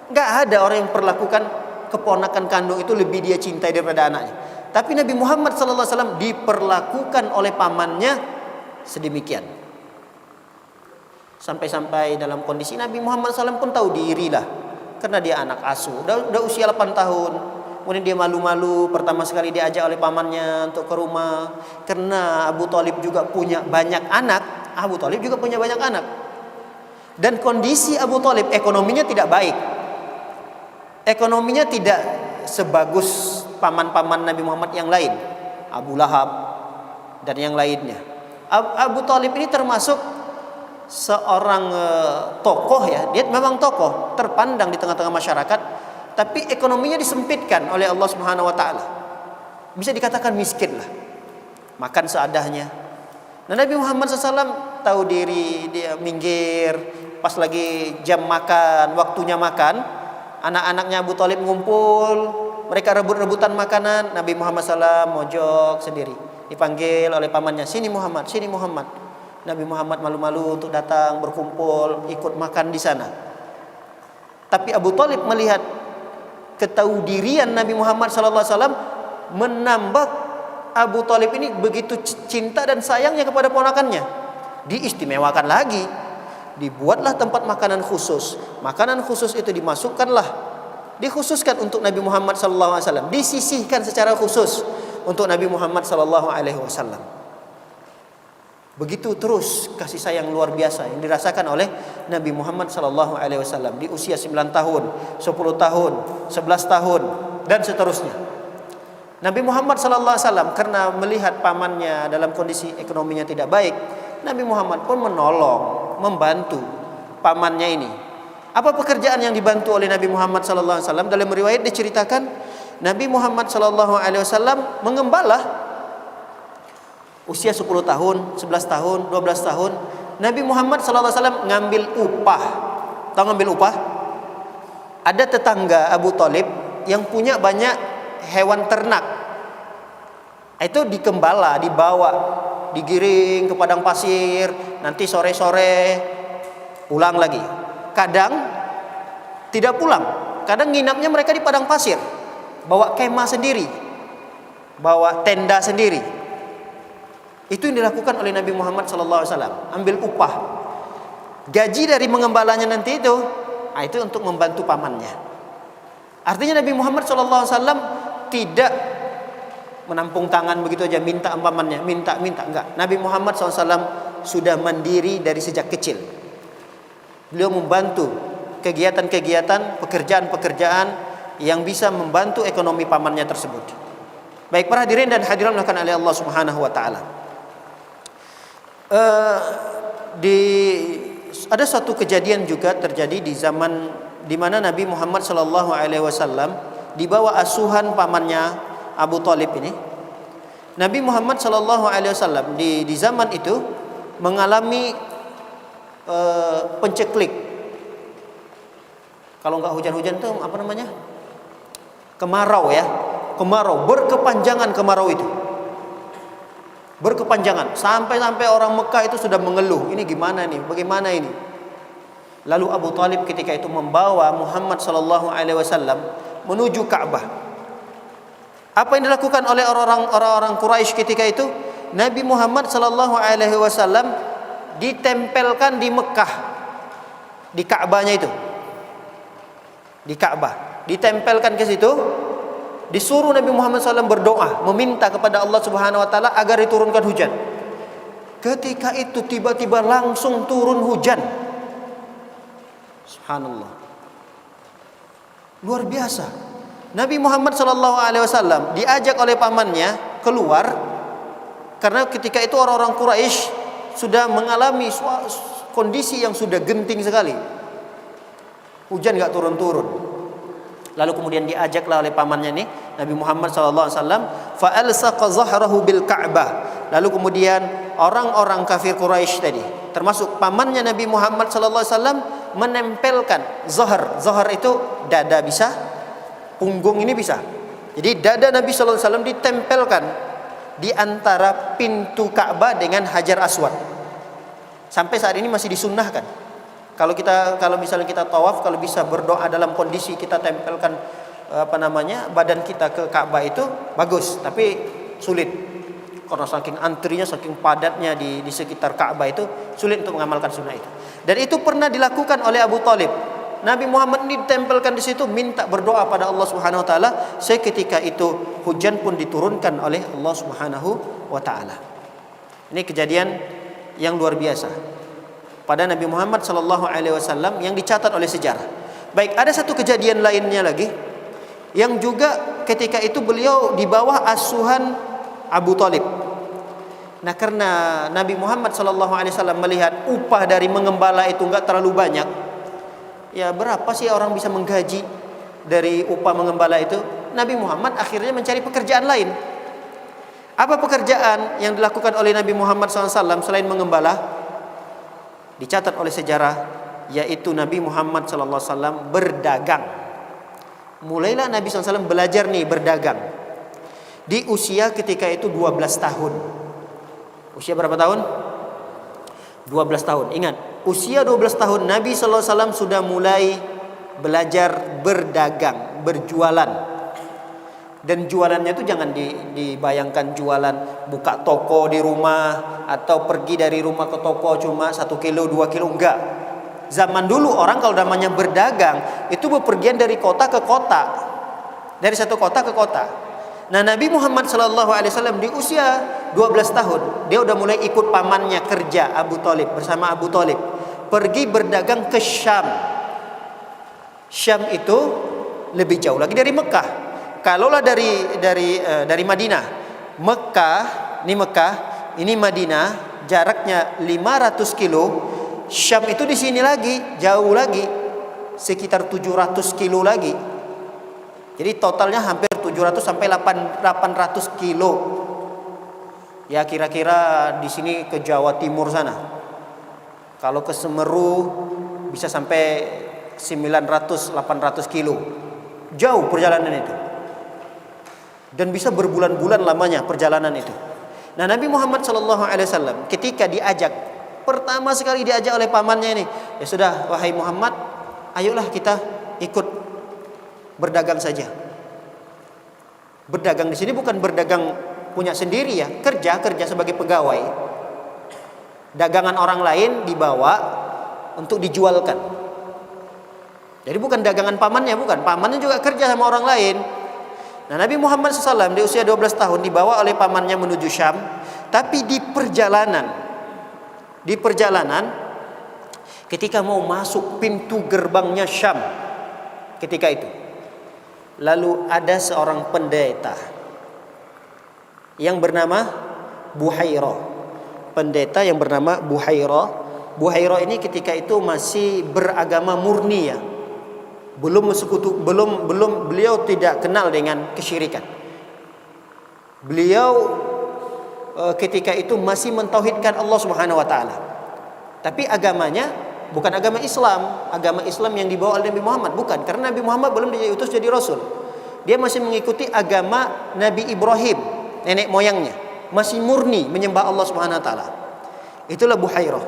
Speaker 2: Gak ada orang yang perlakukan keponakan kandung itu lebih dia cintai daripada anaknya. Tapi Nabi Muhammad SAW diperlakukan oleh pamannya sedemikian. Sampai-sampai dalam kondisi Nabi Muhammad SAW pun tahu diri lah, karena dia anak asuh, udah usia 8 tahun. Kemudian dia malu-malu pertama sekali diajak oleh pamannya untuk ke rumah. Karena Abu Thalib juga punya banyak anak. Abu Thalib juga punya banyak anak. Dan kondisi Abu Thalib ekonominya tidak baik. Ekonominya tidak sebagus paman-paman Nabi Muhammad yang lain, Abu Lahab dan yang lainnya. Abu Thalib ini termasuk seorang tokoh ya. Dia memang tokoh terpandang di tengah-tengah masyarakat, tapi ekonominya disempitkan oleh Allah Subhanahu wa taala. Bisa dikatakan miskin lah. Makan seadanya. Nah, Nabi Muhammad SAW tahu diri, dia minggir pas lagi jam makan, waktunya makan. Anak-anaknya Abu Thalib ngumpul, mereka rebut-rebutan makanan. Nabi Muhammad SAW mojok sendiri. Dipanggil oleh pamannya, sini Muhammad, sini Muhammad. Nabi Muhammad malu-malu untuk datang berkumpul, ikut makan di sana. Tapi Abu Thalib melihat ketaudirian Nabi Muhammad SAW menambah Abu Thalib ini begitu cinta dan sayangnya kepada ponakannya. Diistimewakan lagi. Dibuatlah tempat makanan khusus. Makanan khusus itu dikhususkan untuk Nabi Muhammad SAW. Disisihkan secara khusus untuk Nabi Muhammad SAW. Begitu terus kasih sayang luar biasa yang dirasakan oleh Nabi Muhammad SAW di usia 9 tahun, 10 tahun, 11 tahun dan seterusnya. Nabi Muhammad SAW karena melihat pamannya dalam kondisi ekonominya tidak baik, Nabi Muhammad pun menolong, membantu pamannya ini. Apa pekerjaan yang dibantu oleh Nabi Muhammad SAW? Dalam riwayat diceritakan Nabi Muhammad SAW mengembala usia 10 tahun, 11 tahun, 12 tahun. Nabi Muhammad SAW ngambil upah. Tahu ngambil upah? Ada tetangga Abu Thalib yang punya banyak hewan ternak. Itu dikembala, dibawa, digiring ke padang pasir, nanti sore-sore pulang lagi. Kadang tidak pulang, kadang nginapnya mereka di padang pasir, bawa kemah sendiri, bawa tenda sendiri. Itu yang dilakukan oleh Nabi Muhammad SAW. Ambil upah, gaji dari mengembalanya nanti itu untuk membantu pamannya. Artinya Nabi Muhammad SAW tidak menampung tangan begitu aja minta pamannya, minta enggak. Nabi Muhammad SAW sudah mandiri dari sejak kecil. Beliau membantu kegiatan-kegiatan, pekerjaan-pekerjaan yang bisa membantu ekonomi pamannya tersebut. Baik para hadirin dan hadirat dimuliakan oleh Allah Subhanahu wa taala. Ada suatu kejadian juga terjadi di zaman di mana Nabi Muhammad SAW di bawah asuhan pamannya Abu Thalib ini. Nabi Muhammad SAW di zaman itu mengalami penceklik. Kalau nggak hujan-hujan itu apa namanya? Kemarau ya. Kemarau, berkepanjangan kemarau itu. Berkepanjangan sampai orang Mekah itu sudah mengeluh, ini gimana nih? Bagaimana ini? Lalu Abu Thalib ketika itu membawa Muhammad SAW menuju Ka'bah. Apa yang dilakukan oleh orang-orang Quraisy ketika itu? Nabi Muhammad SAW ditempelkan di Mekah, di Ka'bahnya itu, di Ka'bah, ditempelkan ke situ. Disuruh Nabi Muhammad SAW berdoa, meminta kepada Allah Subhanahu Wa Taala agar diturunkan hujan. Ketika itu tiba-tiba langsung turun hujan. Subhanallah, luar biasa. Nabi Muhammad SAW diajak oleh pamannya keluar karena ketika itu orang-orang Quraisy sudah mengalami kondisi yang sudah genting sekali. Hujan gak turun-turun. Lalu kemudian diajaklah oleh pamannya nih Nabi Muhammad SAW, fa'alsaqa zahrahu bil Ka'bah. Lalu kemudian orang-orang kafir Quraisy tadi, termasuk pamannya Nabi Muhammad SAW, menempelkan zahar itu dada bisa, punggung ini bisa. Jadi dada Nabi SAW ditempelkan di antara pintu Ka'bah dengan Hajar Aswad. Sampai saat ini masih disunnahkan. Kalau misalnya kita tawaf, kalau bisa berdoa dalam kondisi kita tempelkan badan kita ke Ka'bah itu bagus, tapi sulit karena saking antrinya, saking padatnya di sekitar Ka'bah itu sulit untuk mengamalkan sunnah itu. Dan itu pernah dilakukan oleh Abu Thalib. Nabi Muhammad ini ditempelkan di situ, minta berdoa pada Allah Subhanahu Wa Taala. Seketika itu hujan pun diturunkan oleh Allah Subhanahu Wa Taala. Ini kejadian yang luar biasa pada Nabi Muhammad SAW yang dicatat oleh sejarah. Baik, ada satu kejadian lainnya lagi yang juga ketika itu beliau di bawah asuhan Abu Thalib. Nah, karena Nabi Muhammad SAW melihat upah dari mengembala itu enggak terlalu banyak, ya berapa sih orang bisa menggaji dari upah mengembala itu? Nabi Muhammad akhirnya mencari pekerjaan lain. Apa pekerjaan yang dilakukan oleh Nabi Muhammad SAW selain mengembala? Dicatat oleh sejarah, yaitu Nabi Muhammad SAW berdagang. Mulailah Nabi SAW belajar nih berdagang di usia ketika itu 12 tahun. Usia berapa tahun? 12 tahun. Ingat, usia 12 tahun Nabi SAW sudah mulai belajar berdagang, berjualan. Dan jualannya itu jangan dibayangkan jualan buka toko di rumah atau pergi dari rumah ke toko cuma 1 kilo 2 kilo, enggak. Zaman dulu orang kalau namanya berdagang itu bepergian dari kota ke kota, dari satu kota ke kota. Nah, Nabi Muhammad SAW di usia 12 tahun dia udah mulai ikut pamannya kerja, Abu Thalib, bersama Abu Thalib pergi berdagang ke Syam. Syam itu lebih jauh lagi dari Mekah. Kalaulah dari Madinah, Mekah, ini Madinah, jaraknya 500 kilo. Syam itu di sini lagi, jauh lagi, sekitar 700 kilo lagi. Jadi totalnya hampir 700 sampai 800 kilo. Ya kira-kira di sini ke Jawa Timur sana. Kalau ke Semeru bisa sampai 900-800 kilo. Jauh perjalanan itu. Dan bisa berbulan-bulan lamanya perjalanan itu. Nah, Nabi Muhammad SAW ketika diajak, pertama sekali diajak oleh pamannya ini, ya sudah wahai Muhammad, ayolah kita ikut berdagang saja. Berdagang di sini bukan berdagang punya sendiri ya, kerja sebagai pegawai. Dagangan orang lain dibawa untuk dijualkan. Jadi bukan dagangan pamannya, bukan. Pamannya juga kerja sama orang lain. Nah, Nabi Muhammad SAW di usia 12 tahun dibawa oleh pamannya menuju Syam. Tapi di perjalanan ketika mau masuk pintu gerbangnya Syam, ketika itu lalu ada seorang pendeta yang bernama Buhairah. Pendeta yang bernama Buhairah. Buhairah ini ketika itu masih beragama murni ya. Beliau tidak kenal dengan kesyirikan. Beliau ketika itu masih mentauhidkan Allah Subhanahu wa taala. Tapi agamanya bukan agama Islam, agama Islam yang dibawa oleh Nabi Muhammad, bukan, karena Nabi Muhammad belum diutus jadi rasul. Dia masih mengikuti agama Nabi Ibrahim, nenek moyangnya, masih murni menyembah Allah Subhanahu wa taala. Itulah Buhairah.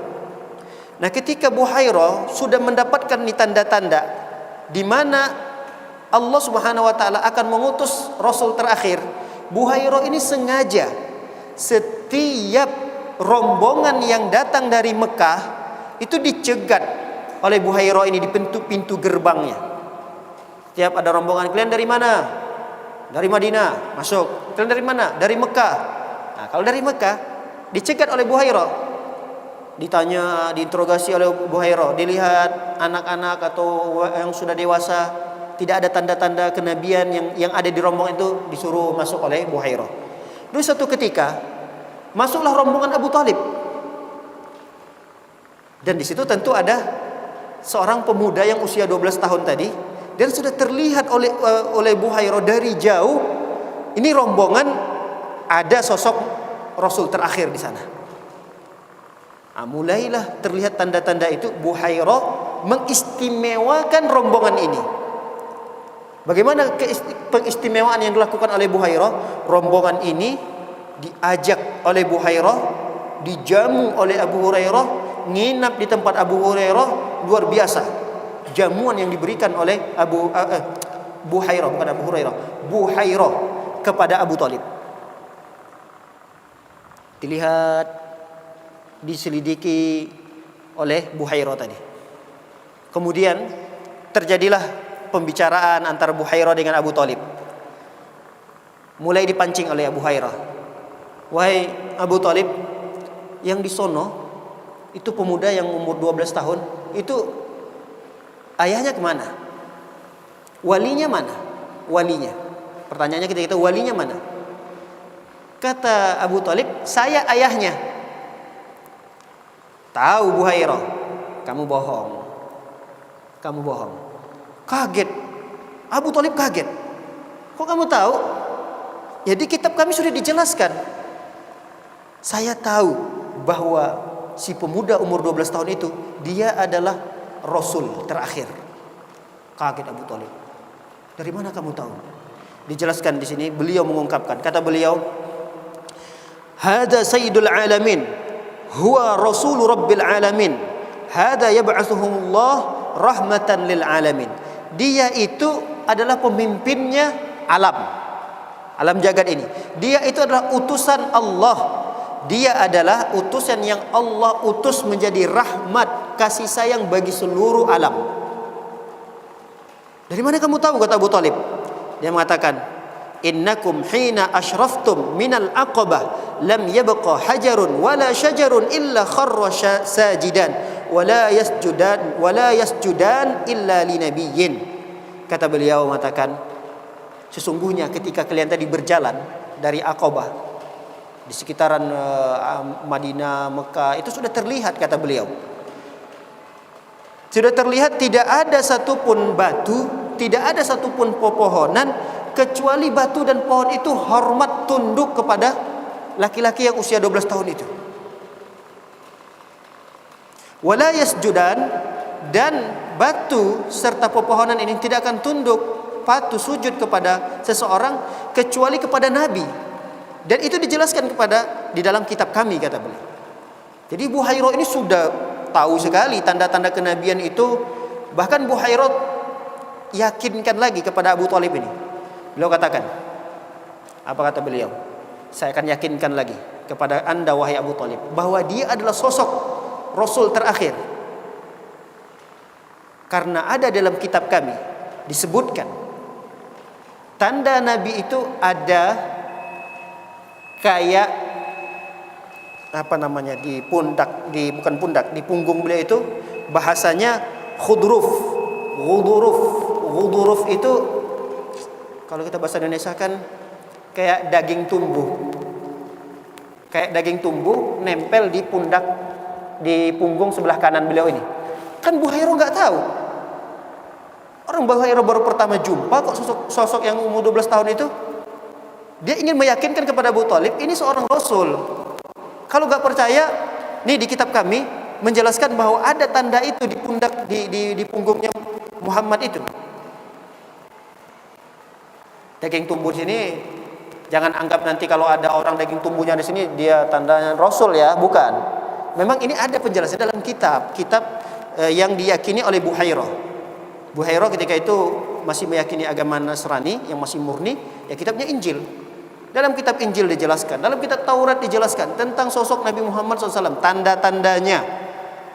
Speaker 2: Nah, ketika Buhairah sudah mendapatkan tanda-tanda di mana Allah Subhanahu wa taala akan mengutus rasul terakhir, Buhairah ini sengaja setiap rombongan yang datang dari Mekah itu dicegat oleh Buhairah ini di pintu gerbangnya. Setiap ada rombongan, kalian dari mana? Dari Madinah, masuk. Kalian dari mana? Dari Mekah. Nah, kalau dari Mekah dicegat oleh Buhairah. Ditanya, diinterogasi oleh Buhairah, dilihat anak-anak atau yang sudah dewasa, tidak ada tanda-tanda kenabian yang ada di rombongan itu, disuruh masuk oleh Buhairah. Lalu suatu ketika masuklah rombongan Abu Thalib. Dan di situ tentu ada seorang pemuda yang usia 12 tahun tadi, dan sudah terlihat oleh Buhairah dari jauh, ini rombongan ada sosok Rasul terakhir di sana. Mulailah terlihat tanda-tanda itu. Buhairah mengistimewakan rombongan ini. Bagaimana pengistimewaan yang dilakukan oleh Buhairah? Rombongan ini diajak oleh Buhairah, dijamu oleh Abu Hurairah, nginap di tempat Abu Hurairah, luar biasa. Jamuan yang diberikan oleh Buhairah, bukan Abu Hurairah, Buhairah kepada Abu Thalib. Dilihat, diselidiki oleh Buhairah tadi. Kemudian terjadilah pembicaraan antara Buhairah dengan Abu Thalib. Mulai dipancing oleh Abu Hurairah. Wahai Abu Thalib, yang di sono itu pemuda yang umur 12 tahun, itu ayahnya kemana? Walinya mana? Walinya. Pertanyaannya ketika itu, walinya mana? Kata Abu Thalib, saya ayahnya. Tahu Buhairah, kamu bohong. Kamu bohong. Kaget. Abu Thalib kaget. Kok kamu tahu? Ya di kitab kami sudah dijelaskan. Saya tahu bahwa si pemuda umur 12 tahun itu dia adalah Rasul terakhir. Kaget Abu Thalib. Dari mana kamu tahu? Dijelaskan di sini, beliau mengungkapkan. Kata beliau, "Hada sayyidul alamin, huwa rasulu rabbil alamin, hada yab'atsuhumullah rahmatan lil alamin." Dia itu adalah pemimpinnya alam. alam jagat ini. Dia itu adalah utusan Allah. Dia adalah utusan yang Allah utus menjadi rahmat, kasih sayang bagi seluruh alam. Dari mana kamu tahu, kata Abu Talib? Dia mengatakan, innakum hina ashraftum minal aqabah lam yabqa hajarun wala syajarun illa kharra sajidan wala yasjudan illa linabiyyin. Kata beliau mengatakan, sesungguhnya ketika kalian tadi berjalan dari Aqabah di sekitaran Madinah, Mekah, itu sudah terlihat, kata beliau. Sudah terlihat tidak ada satupun batu, tidak ada satupun pepohonan kecuali batu dan pohon itu hormat tunduk kepada laki-laki yang usia 12 tahun itu. Wala yasjudan, dan batu serta pepohonan ini tidak akan tunduk patuh sujud kepada seseorang kecuali kepada Nabi. Dan itu dijelaskan di dalam kitab kami, kata beliau. Jadi Buhairah ini sudah tahu sekali tanda-tanda kenabian itu. Bahkan Buhairah yakinkan lagi kepada Abu Talib ini. Beliau katakan, apa kata beliau? Saya akan yakinkan lagi kepada anda, wahai Abu Talib, bahwa dia adalah sosok Rasul terakhir. Karena ada dalam kitab kami disebutkan tanda Nabi itu ada kayak di pundak, bukan pundak, di punggung beliau itu bahasanya khudruf. Khudruf itu kalau kita bahasa Indonesia kan kayak daging tumbuh. Kayak daging tumbuh nempel di pundak, di punggung sebelah kanan beliau ini. Kan Buhairah nggak tahu. Orang Buhairah baru pertama jumpa kok sosok yang umur 12 tahun itu. Dia ingin meyakinkan kepada Abu Talib ini seorang Rasul. Kalau nggak percaya, nih di kitab kami menjelaskan bahwa ada tanda itu di pundak, di punggungnya Muhammad itu. Daging tumbuh sini, jangan anggap nanti kalau ada orang daging tumbuhnya di sini dia tandanya Rasul ya, bukan. Memang ini ada penjelasan dalam kitab yang diyakini oleh Buhairah. Buhairah ketika itu masih meyakini agama Nasrani yang masih murni, ya kitabnya Injil. Dalam kitab Injil dijelaskan, dalam kitab Taurat dijelaskan tentang sosok Nabi Muhammad SAW. Tanda-tandanya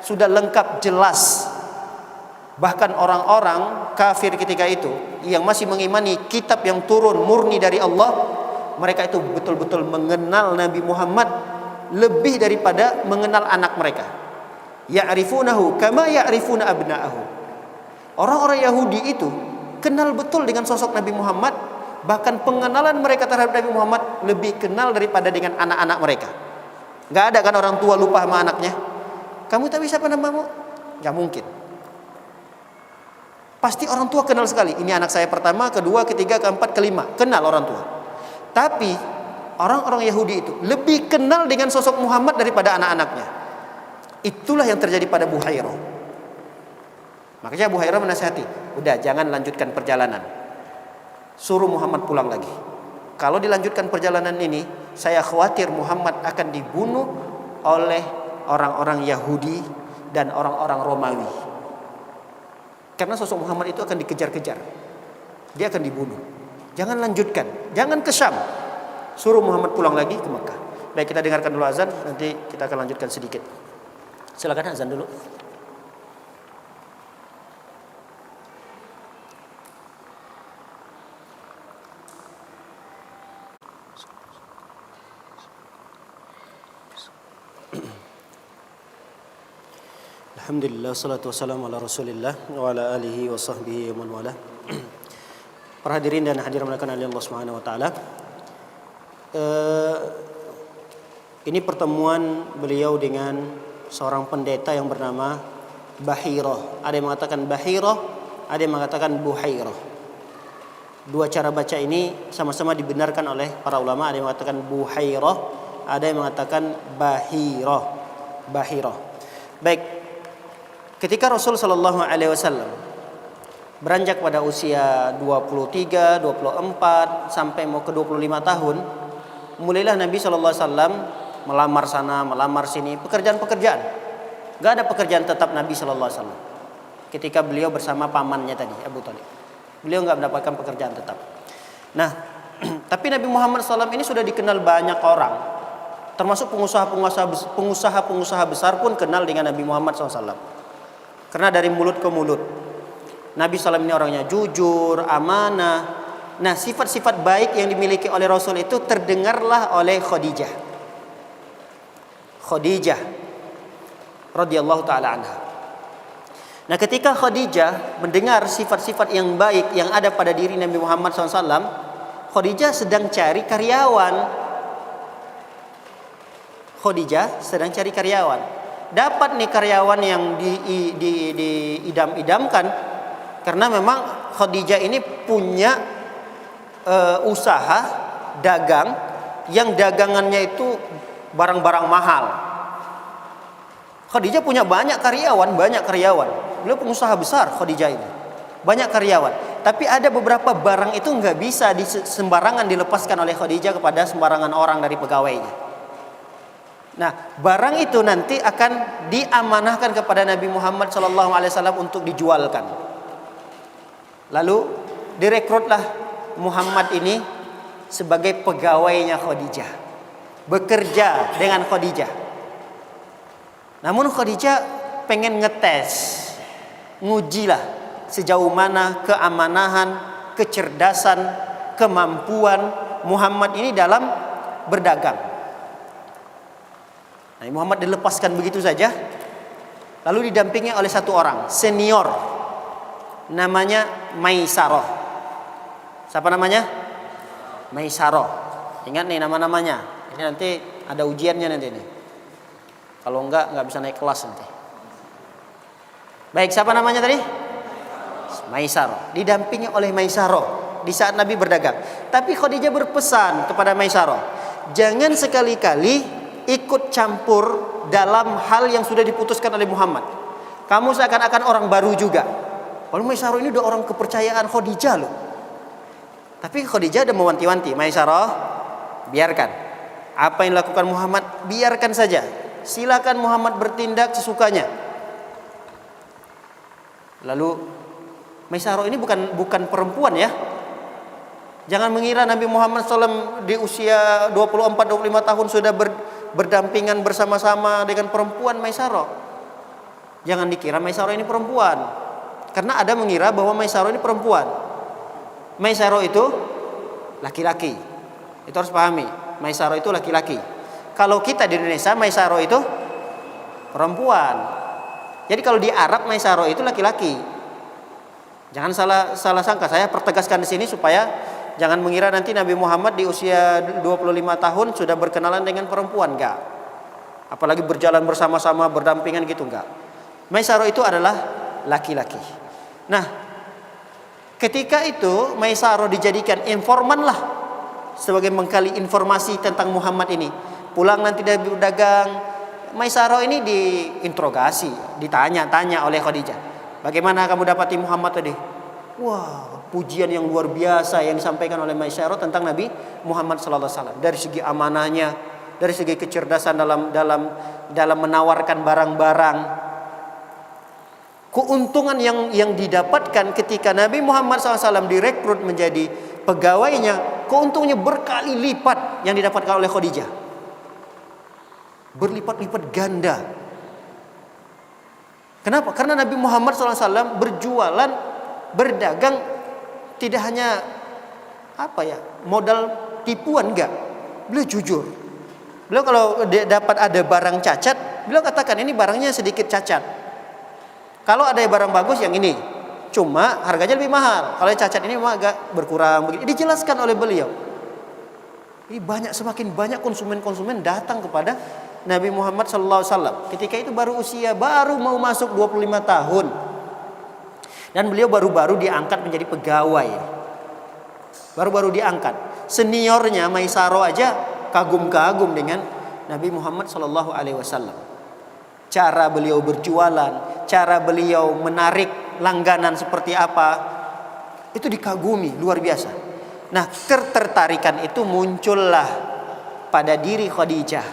Speaker 2: sudah lengkap, jelas. Bahkan orang-orang kafir ketika itu yang masih mengimani kitab yang turun murni dari Allah, mereka itu betul-betul mengenal Nabi Muhammad lebih daripada mengenal anak mereka. Ya'rifunahu kama ya'rifuna abna'ahu. Orang-orang Yahudi itu kenal betul dengan sosok Nabi Muhammad. Bahkan pengenalan mereka terhadap Nabi Muhammad lebih kenal daripada dengan anak-anak mereka. Gak ada kan orang tua lupa sama anaknya. Kamu tahu siapa namamu? Gak mungkin. Pasti orang tua kenal sekali. Ini anak saya pertama, kedua, ketiga, keempat, kelima. Kenal orang tua. Tapi orang-orang Yahudi itu lebih kenal dengan sosok Muhammad daripada anak-anaknya. Itulah yang terjadi pada Buhairah. Makanya Buhairah menasihati, udah jangan lanjutkan perjalanan. Suruh Muhammad pulang lagi. Kalau dilanjutkan perjalanan ini, saya khawatir Muhammad akan dibunuh oleh orang-orang Yahudi dan orang-orang Romawi. Karena sosok Muhammad itu akan dikejar-kejar. Dia akan dibunuh. Jangan lanjutkan, jangan ke Syam. Suruh Muhammad pulang lagi ke Mekah. Baik, kita dengarkan dulu azan, nanti kita akan lanjutkan sedikit. Silakan azan dulu. Alhamdulillah, salatu wassalamu ala rasulillah wa ala alihi wa sahbihi wa man wala. Para hadirin dan hadirat melakukan oleh Allah Subhanahu wa taala. Ini pertemuan beliau dengan seorang pendeta yang bernama Bahirah. Ada yang mengatakan Bahirah, ada yang mengatakan Buhairah. Dua cara baca ini sama-sama dibenarkan oleh para ulama. Ada yang mengatakan Buhairah, ada yang mengatakan Bahirah. Baik. Ketika Rasul sallallahu alaihi wasallam beranjak pada usia 23, 24 sampai mau ke 25 tahun, mulailah Nabi sallallahu alaihi wasallam melamar sana, melamar sini, pekerjaan-pekerjaan. Enggak ada pekerjaan tetap Nabi sallallahu alaihi wasallam. Ketika beliau bersama pamannya tadi, Abu Talib. Beliau enggak mendapatkan pekerjaan tetap. Nah, Tapi Nabi Muhammad SAW ini sudah dikenal banyak orang, termasuk pengusaha-pengusaha besar pun kenal dengan Nabi Muhammad SAW. Karena dari mulut ke mulut, Nabi SAW ini orangnya jujur, amanah. Nah, sifat-sifat baik yang dimiliki oleh Rasul itu terdengarlah oleh Khadijah radhiyallahu taala anha. Nah, ketika Khadijah mendengar sifat-sifat yang baik yang ada pada diri Nabi Muhammad SAW, Khadijah sedang cari karyawan. Dapat nih karyawan yang diidam-idamkan, karena memang Khadijah ini punya usaha dagang yang dagangannya itu barang-barang mahal. Khadijah punya banyak karyawan. Beliau pengusaha besar Khadijah ini. Banyak karyawan. Tapi ada beberapa barang itu nggak bisa sembarangan dilepaskan oleh Khadijah kepada sembarangan orang dari pegawainya. Nah, barang itu nanti akan diamanahkan kepada Nabi Muhammad SAW untuk dijualkan. Lalu direkrutlah Muhammad ini sebagai pegawainya Khadijah, bekerja dengan Khadijah. Namun Khadijah pengen ngetes, ngujilah sejauh mana keamanahan, kecerdasan, kemampuan Muhammad ini dalam berdagang. Nah, Muhammad dilepaskan begitu saja, lalu didampingi oleh satu orang senior, namanya Maisarah. Siapa namanya? Maisarah. Ingat nih nama-namanya. Ini nanti ada ujiannya nanti nih. Kalau enggak bisa naik kelas nanti. Baik, siapa namanya tadi? Maisarah. Didampingi oleh Maisarah di saat Nabi berdagang. Tapi Khadijah berpesan kepada Maisarah, jangan sekali-kali ikut campur dalam hal yang sudah diputuskan oleh Muhammad. Kamu seakan-akan orang baru juga. Kalau Maisarah ini udah orang kepercayaan Khadijah loh. Tapi Khadijah ada mewanti-wanti, Maisarah, biarkan apa yang dilakukan Muhammad, biarkan saja. Silakan Muhammad bertindak sesukanya. Lalu Maisarah ini bukan perempuan ya. Jangan mengira Nabi Muhammad SAW di usia 24-25 tahun sudah berdampingan bersama-sama dengan perempuan Maisarah. Jangan dikira Maisarah ini perempuan, karena ada mengira bahwa Maisarah ini perempuan. Maisarah itu laki-laki. Itu harus pahami. Maisarah itu laki-laki. Kalau kita di Indonesia, Maisarah itu perempuan. Jadi kalau di Arab Maisarah itu laki-laki. Jangan salah sangka. Saya pertegaskan di sini supaya jangan mengira nanti Nabi Muhammad di usia 25 tahun sudah berkenalan dengan perempuan. Enggak. Apalagi berjalan bersama-sama, berdampingan gitu, enggak. Maisarah itu adalah laki-laki. Nah, ketika itu Maisarah dijadikan informan lah, sebagai mengkali informasi tentang Muhammad ini. Pulang nanti dari berdagang, Maisarah ini diinterogasi, ditanya-tanya oleh Khadijah. Bagaimana kamu dapati Muhammad tadi? Wah, pujian yang luar biasa yang disampaikan oleh Maisarah tentang Nabi Muhammad SAW. Dari segi amanahnya, dari segi kecerdasan dalam menawarkan barang-barang. Keuntungan yang didapatkan ketika Nabi Muhammad SAW direkrut menjadi pegawainya, keuntungannya berkali lipat yang didapatkan oleh Khadijah. Berlipat-lipat ganda. Kenapa? Karena Nabi Muhammad SAW berjualan, berdagang tidak hanya modal tipuan, enggak. Beliau jujur. Beliau kalau dapat ada barang cacat, beliau katakan ini barangnya sedikit cacat. Kalau ada barang bagus yang ini, cuma harganya lebih mahal. Kalau cacat ini memang agak berkurang. Begitu dijelaskan oleh beliau. Ini semakin banyak konsumen datang kepada Nabi Muhammad SAW. Ketika itu baru mau masuk 25 tahun. Dan beliau baru-baru diangkat menjadi pegawai. Baru-baru diangkat. Seniornya Maisarah aja kagum-kagum dengan Nabi Muhammad SAW. Cara beliau berjualan, cara beliau menarik langganan seperti apa, itu dikagumi luar biasa. Nah, ketertarikan itu muncullah pada diri Khadijah.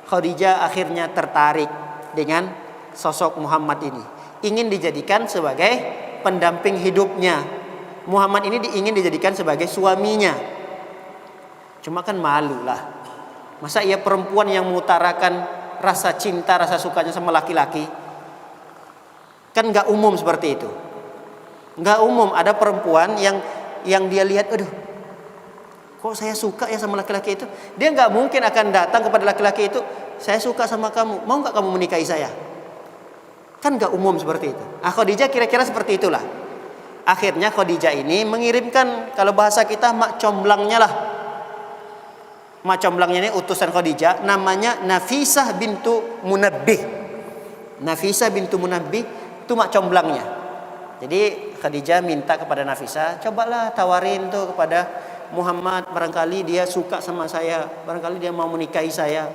Speaker 2: Khadijah akhirnya tertarik dengan sosok Muhammad ini, ingin dijadikan sebagai pendamping hidupnya. Muhammad ini ingin dijadikan sebagai suaminya. Cuma kan malu lah. Masa ia perempuan yang mengutarakan rasa cinta, rasa sukanya sama laki-laki? Kan nggak umum seperti itu. Nggak umum ada perempuan yang dia lihat, aduh, kok saya suka ya sama laki-laki itu. Dia nggak mungkin akan datang kepada laki-laki itu, saya suka sama kamu, mau nggak kamu menikahi saya? Kan nggak umum seperti itu. Khadijah kira-kira seperti itulah. Akhirnya Khadijah ini mengirimkan, kalau bahasa kita, mak comblangnya lah. Mak comblangnya ini utusan Khadijah, namanya Nafisah bintu Munabbih. Nafisah bintu Munabbih itu mak comblangnya. Jadi Khadijah minta kepada Nafisah, cobalah tawarin tuh kepada Muhammad, barangkali dia suka sama saya, barangkali dia mau menikahi saya.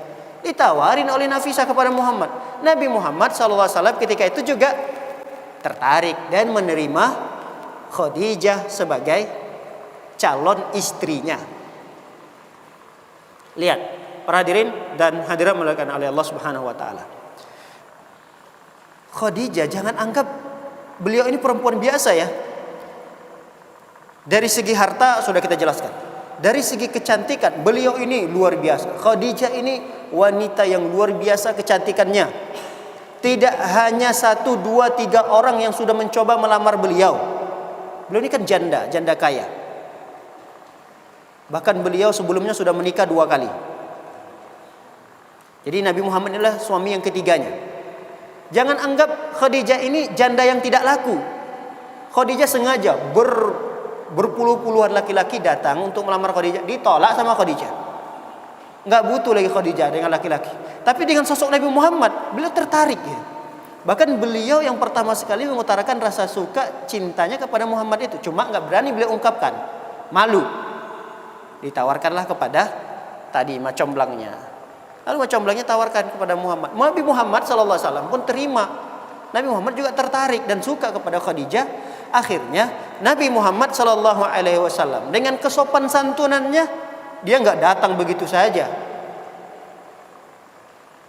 Speaker 2: Ditawarin oleh Nafisah kepada Muhammad. Nabi Muhammad SAW ketika itu juga tertarik dan menerima Khadijah sebagai calon istrinya. Lihat, para hadirin dan hadirat dimuliakan oleh Allah Subhanahu wa taala. Khadijah, jangan anggap beliau ini perempuan biasa ya. Dari segi harta sudah kita jelaskan. Dari segi kecantikan, beliau ini luar biasa. Khadijah ini wanita yang luar biasa kecantikannya. Tidak hanya 1, 2, 3 orang yang sudah mencoba melamar beliau. Beliau ini kan janda kaya. Bahkan beliau sebelumnya sudah menikah 2 kali. Jadi Nabi Muhammad inilah suami yang ketiganya. Jangan anggap Khadijah ini janda yang tidak laku. Khadijah sengaja berpuluh-puluhan laki-laki datang untuk melamar Khadijah, ditolak sama Khadijah. Nggak butuh lagi Khadijah dengan laki-laki. Tapi dengan sosok Nabi Muhammad, beliau tertarik ya. Bahkan beliau yang pertama sekali mengutarakan rasa suka cintanya kepada Muhammad itu. Cuma nggak berani beliau ungkapkan. Malu. Ditawarkanlah kepada tadi macomblangnya. Lalu macomblangnya tawarkan kepada Muhammad. Nabi Muhammad SAW pun terima. Nabi Muhammad juga tertarik dan suka kepada Khadijah. Akhirnya Nabi Muhammad SAW dengan kesopan santunannya, dia nggak datang begitu saja.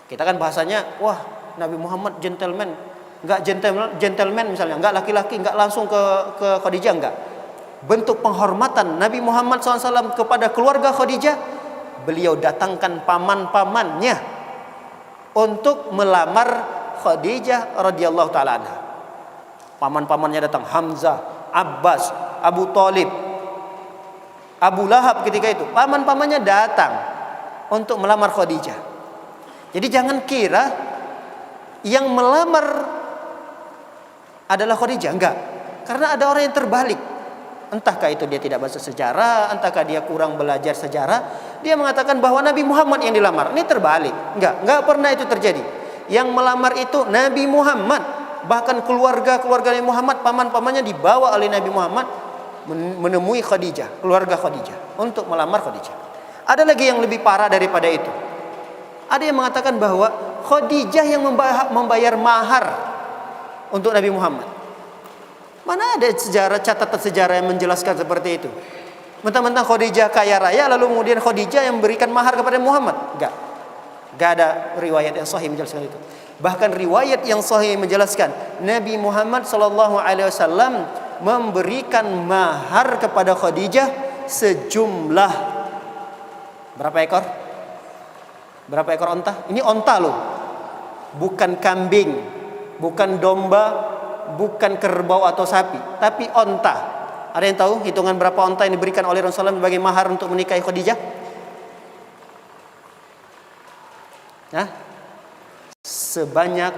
Speaker 2: Kita kan bahasanya, wah Nabi Muhammad gentleman, nggak gentleman misalnya, nggak laki-laki, nggak langsung ke Khadijah, nggak. Bentuk penghormatan Nabi Muhammad SAW kepada keluarga Khadijah, beliau datangkan paman-pamannya untuk melamar Khadijah radhiyallahu taala anha. Paman-pamannya datang, Hamzah, Abbas, Abu Thalib, Abu Lahab ketika itu. Paman-pamannya datang untuk melamar Khadijah. Jadi jangan kira yang melamar adalah Khadijah, enggak. Karena ada orang yang terbalik. Entahkah itu dia tidak baca sejarah, entahkah dia kurang belajar sejarah, dia mengatakan bahwa Nabi Muhammad yang dilamar. Ini terbalik. Enggak pernah itu terjadi. Yang melamar itu Nabi Muhammad. Bahkan keluarga Nabi Muhammad, paman-pamannya dibawa oleh Nabi Muhammad menemui Khadijah, keluarga Khadijah, untuk melamar Khadijah. Ada lagi yang lebih parah daripada itu. Ada yang mengatakan bahwa Khadijah yang membayar mahar untuk Nabi Muhammad. Mana ada catatan sejarah yang menjelaskan seperti itu? Mentang-mentang Khadijah kaya raya, lalu kemudian Khadijah yang memberikan mahar kepada Muhammad? Enggak ada riwayat yang sahih menjelaskan itu. Bahkan riwayat yang sahih menjelaskan Nabi Muhammad SAW memberikan mahar kepada Khadijah sejumlah berapa ekor? Berapa ekor onta? Ini onta loh, bukan kambing, bukan domba, bukan kerbau atau sapi, tapi onta. Ada yang tahu hitungan berapa onta yang diberikan oleh Rasulullah sebagai mahar untuk menikahi Khadijah? Nah, sebanyak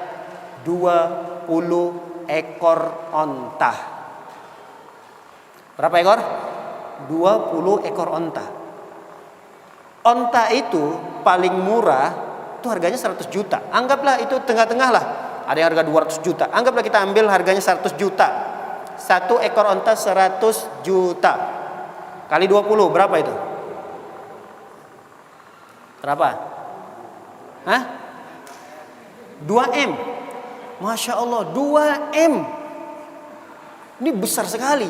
Speaker 2: 20 ekor onta. Berapa ekor? 20 ekor onta. Onta itu paling murah itu harganya 100 juta. Anggaplah itu tengah-tengah lah. Ada yang harga 200 juta. Anggaplah kita ambil harganya 100 juta. Satu ekor onta 100 juta. Kali 20 berapa itu? Berapa? Hah? 2M. Masya Allah, 2M. Ini besar sekali.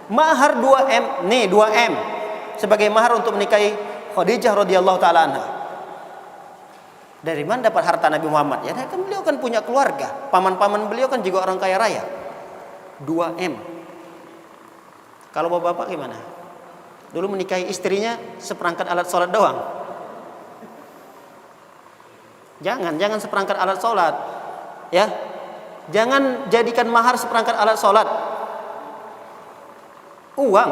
Speaker 2: Mahar 2M. Nih 2M sebagai mahar untuk menikahi Khadijah radhiyallahu taala anha. Dari mana dapat harta Nabi Muhammad? Ya kan beliau kan punya keluarga. Paman-paman beliau kan juga orang kaya raya. 2M. Kalau bapak-bapak gimana? Dulu menikahi istrinya seperangkat alat sholat doang. Jangan seperangkat alat sholat, ya. Jangan jadikan mahar seperangkat alat sholat. Uang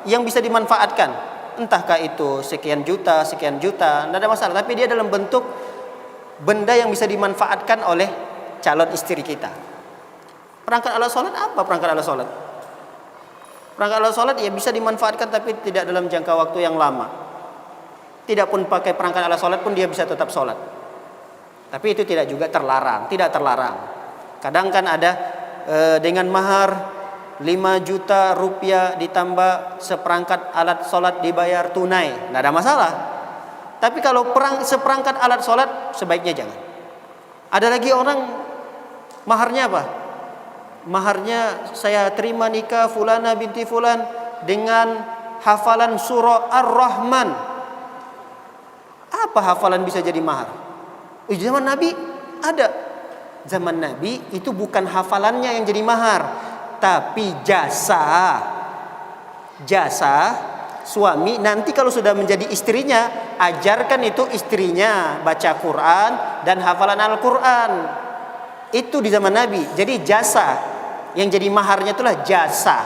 Speaker 2: yang bisa dimanfaatkan, entahkah itu sekian juta, tidak ada masalah. Tapi dia dalam bentuk benda yang bisa dimanfaatkan oleh calon istri kita. Perangkat alat sholat apa perangkat alat sholat? Perangkat alat sholat ya bisa dimanfaatkan tapi tidak dalam jangka waktu yang lama. Tidak pun pakai perangkat alat sholat pun dia bisa tetap sholat. Tapi itu tidak juga terlarang, tidak terlarang. Kadang kan ada dengan mahar 5 juta rupiah ditambah seperangkat alat sholat dibayar tunai, tidak ada masalah. Tapi kalau seperangkat alat sholat sebaiknya jangan. Ada lagi orang maharnya apa? Maharnya saya terima nikah fulana binti fulan dengan hafalan surah Ar-Rahman. Apa hafalan bisa jadi mahar? Zaman Nabi ada. Zaman Nabi itu bukan hafalannya yang jadi mahar, tapi jasa suami. Nanti kalau sudah menjadi istrinya, ajarkan itu istrinya baca Quran dan hafalan Al-Quran. Itu di zaman Nabi. Jadi jasa yang jadi maharnya itulah jasa.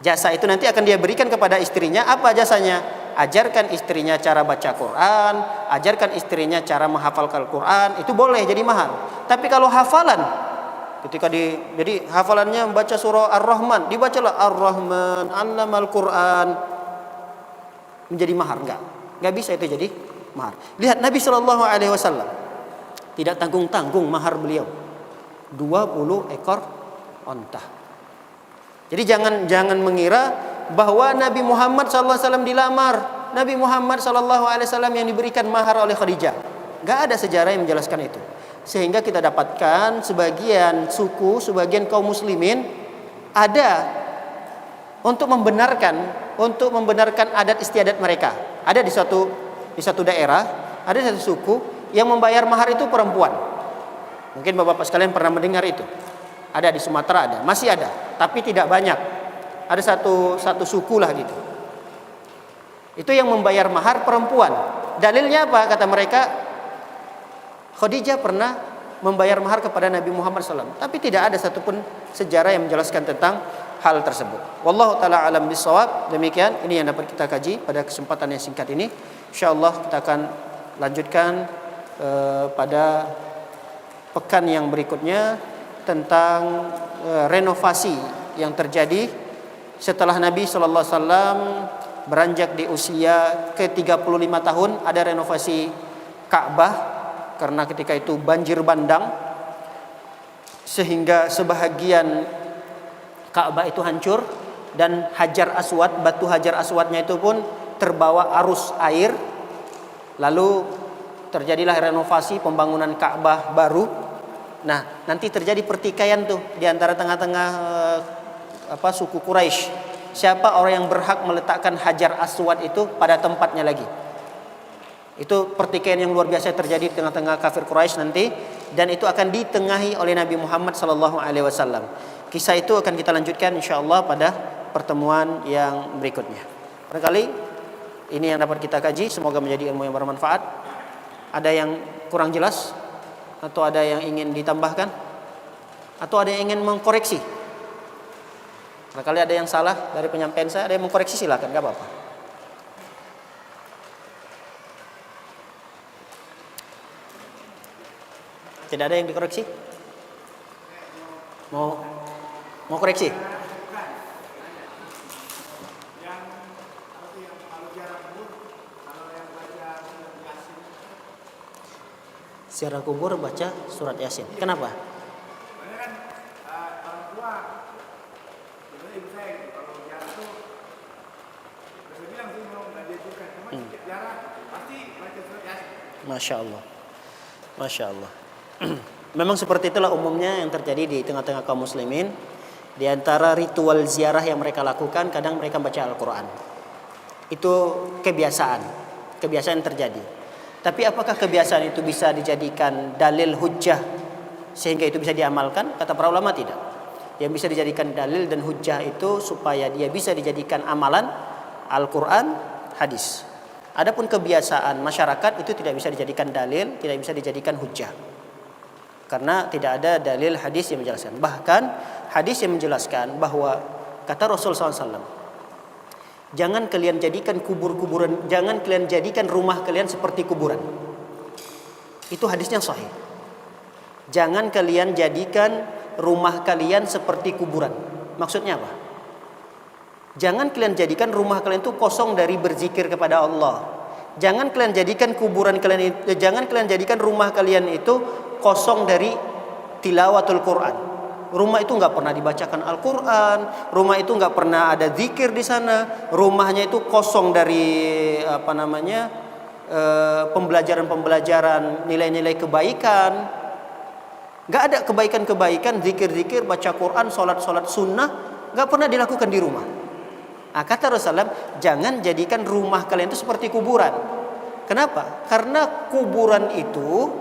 Speaker 2: Jasa itu nanti akan dia berikan kepada istrinya. Apa jasanya? Ajarkan istrinya cara baca Quran, ajarkan istrinya cara menghafalkan Al-Quran. Itu boleh jadi mahar. Tapi kalau hafalan, jadi hafalannya membaca surah Ar-Rahman, dibacalah Ar-Rahman, Allamal Quran, menjadi mahar? Enggak bisa itu jadi mahar. Lihat Nabi SAW tidak tanggung-tanggung mahar beliau 20 ekor onta. Jadi jangan mengira bahwa Nabi Muhammad SAW dilamar, Nabi Muhammad SAW yang diberikan mahar oleh Khadijah. Enggak ada sejarah yang menjelaskan itu. Sehingga kita dapatkan sebagian suku, sebagian kaum muslimin ada untuk membenarkan adat istiadat mereka. Ada di satu daerah, ada satu suku yang membayar mahar itu perempuan. Mungkin bapak-bapak sekalian pernah mendengar itu. Ada di Sumatera ada, masih ada, tapi tidak banyak. Ada satu suku lah gitu. Itu yang membayar mahar perempuan. Dalilnya apa? Kata mereka, Khadijah pernah membayar mahar kepada Nabi Muhammad SAW. Tapi tidak ada satupun sejarah yang menjelaskan tentang hal tersebut. Wallahu ta'ala alam bisawab. Demikian, ini yang dapat kita kaji pada kesempatan yang singkat ini. InsyaAllah kita akan lanjutkan pada pekan yang berikutnya tentang renovasi yang terjadi setelah Nabi SAW beranjak di usia ke-35 tahun. Ada renovasi Ka'bah karena ketika itu banjir bandang sehingga sebahagian Ka'bah itu hancur dan Hajar Aswad, batu Hajar Aswadnya itu pun terbawa arus air. Lalu terjadilah renovasi pembangunan Ka'bah baru. Nah, nanti terjadi pertikaian tuh di antara tengah-tengah suku Quraisy. Siapa orang yang berhak meletakkan Hajar Aswad itu pada tempatnya lagi? Itu pertikaian yang luar biasa terjadi di tengah-tengah kafir Quraisy nanti, dan itu akan ditengahi oleh Nabi Muhammad SAW. Kisah itu akan kita lanjutkan insyaallah pada pertemuan yang berikutnya. Barangkali ini yang dapat kita kaji, semoga menjadi ilmu yang bermanfaat. Ada yang kurang jelas atau ada yang ingin ditambahkan atau ada yang ingin mengkoreksi? Barangkali ada yang salah dari penyampaian saya, ada yang mengkoreksi, silakan, enggak apa-apa. Tidak ada yang dikoreksi? Mau koreksi? Ziarah kubur baca surat Yasin. Kenapa? Masya Allah. Masya Allah. Memang seperti itulah umumnya yang terjadi di tengah-tengah kaum muslimin. Di antara ritual ziarah yang mereka lakukan, kadang mereka baca Al-Quran. Itu kebiasaan yang terjadi. Tapi apakah kebiasaan itu bisa dijadikan dalil hujjah sehingga itu bisa diamalkan? Kata para ulama tidak. Yang bisa dijadikan dalil dan hujjah itu supaya dia bisa dijadikan amalan Al-Quran, hadis. Adapun kebiasaan masyarakat itu tidak bisa dijadikan dalil, tidak bisa dijadikan hujjah. Karena tidak ada dalil hadis yang menjelaskan. Bahkan hadis yang menjelaskan bahwa kata Rasulullah SAW, jangan kalian jadikan kuburan, jangan kalian jadikan rumah kalian seperti kuburan. Itu hadisnya sahih. Jangan kalian jadikan rumah kalian seperti kuburan. Maksudnya apa? Jangan kalian jadikan rumah kalian itu kosong dari berzikir kepada Allah. Jangan kalian jadikan kuburan kalian itu, jangan kalian jadikan rumah kalian itu kosong dari tilawatul Quran. Rumah itu nggak pernah dibacakan Al-Quran, rumah itu nggak pernah ada zikir di sana, rumahnya itu kosong dari pembelajaran nilai-nilai kebaikan. Nggak ada kebaikan-kebaikan, zikir-zikir, baca Quran, sholat sunnah, nggak pernah dilakukan di rumah. Nah, kata Rasulullah, jangan jadikan rumah kalian itu seperti kuburan. Kenapa? Karena kuburan itu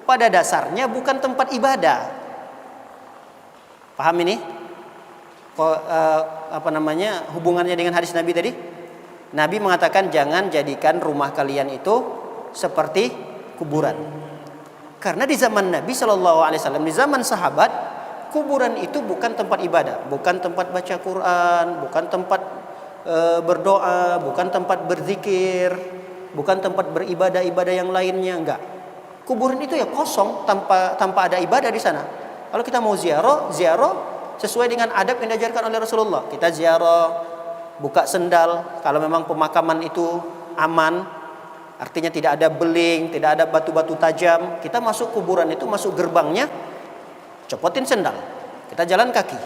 Speaker 2: pada dasarnya bukan tempat ibadah. Paham ini? Hubungannya dengan hadis Nabi tadi? Nabi mengatakan jangan jadikan rumah kalian itu seperti kuburan. Karena di zaman Nabi SAW, di zaman sahabat, kuburan itu bukan tempat ibadah, bukan tempat baca Quran, bukan tempat berdoa, bukan tempat berzikir, bukan tempat beribadah-ibadah yang lainnya, enggak. Kuburan itu ya kosong, tanpa ada ibadah di sana. Kalau kita mau ziarah sesuai dengan adab yang diajarkan oleh Rasulullah. Kita ziarah, buka sendal, kalau memang pemakaman itu aman, artinya tidak ada beling, tidak ada batu-batu tajam. Kita masuk kuburan itu, masuk gerbangnya, copotin sendal, kita jalan kaki.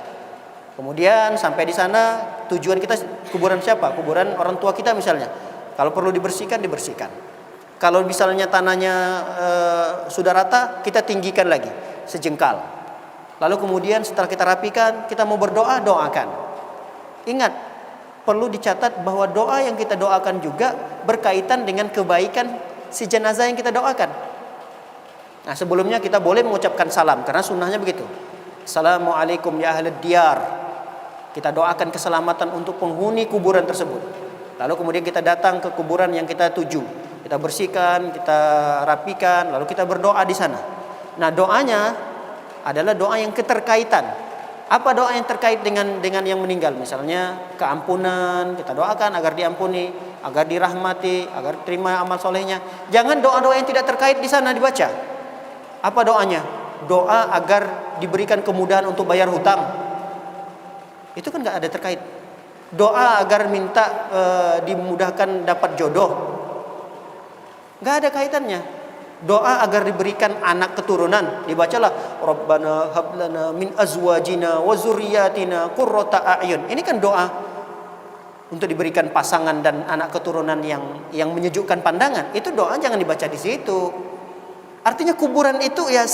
Speaker 2: Kemudian sampai di sana, tujuan kita kuburan siapa? Kuburan orang tua kita misalnya. Kalau perlu dibersihkan. Kalau misalnya tanahnya sudah rata, kita tinggikan lagi sejengkal. Lalu kemudian setelah kita rapikan, kita mau berdoa, doakan. Ingat, perlu dicatat bahwa doa yang kita doakan juga berkaitan dengan kebaikan si jenazah yang kita doakan. Nah, sebelumnya kita boleh mengucapkan salam karena sunnahnya begitu. Assalamualaikum ya ahlad diyar. Kita doakan keselamatan untuk penghuni kuburan tersebut. Lalu kemudian kita datang ke kuburan yang kita tuju. Kita bersihkan, kita rapikan, lalu kita berdoa di sana. Nah, doanya adalah doa yang keterkaitan. Apa doa yang terkait dengan yang meninggal? Misalnya keampunan, kita doakan agar diampuni, agar dirahmati, agar terima amal solehnya. Jangan doa-doa yang tidak terkait di sana dibaca. Apa doanya? Doa agar diberikan kemudahan untuk bayar hutang. Itu kan nggak ada terkait. Doa agar minta dimudahkan dapat jodoh. Nggak ada kaitannya. Doa agar diberikan anak keturunan, dibacalah Rabbana hablana min azwajina wa zurriyatina qurrata a'yun. Ini kan doa untuk diberikan pasangan dan anak keturunan yang menyejukkan pandangan. Itu doa jangan dibaca di situ. Artinya kuburan itu ya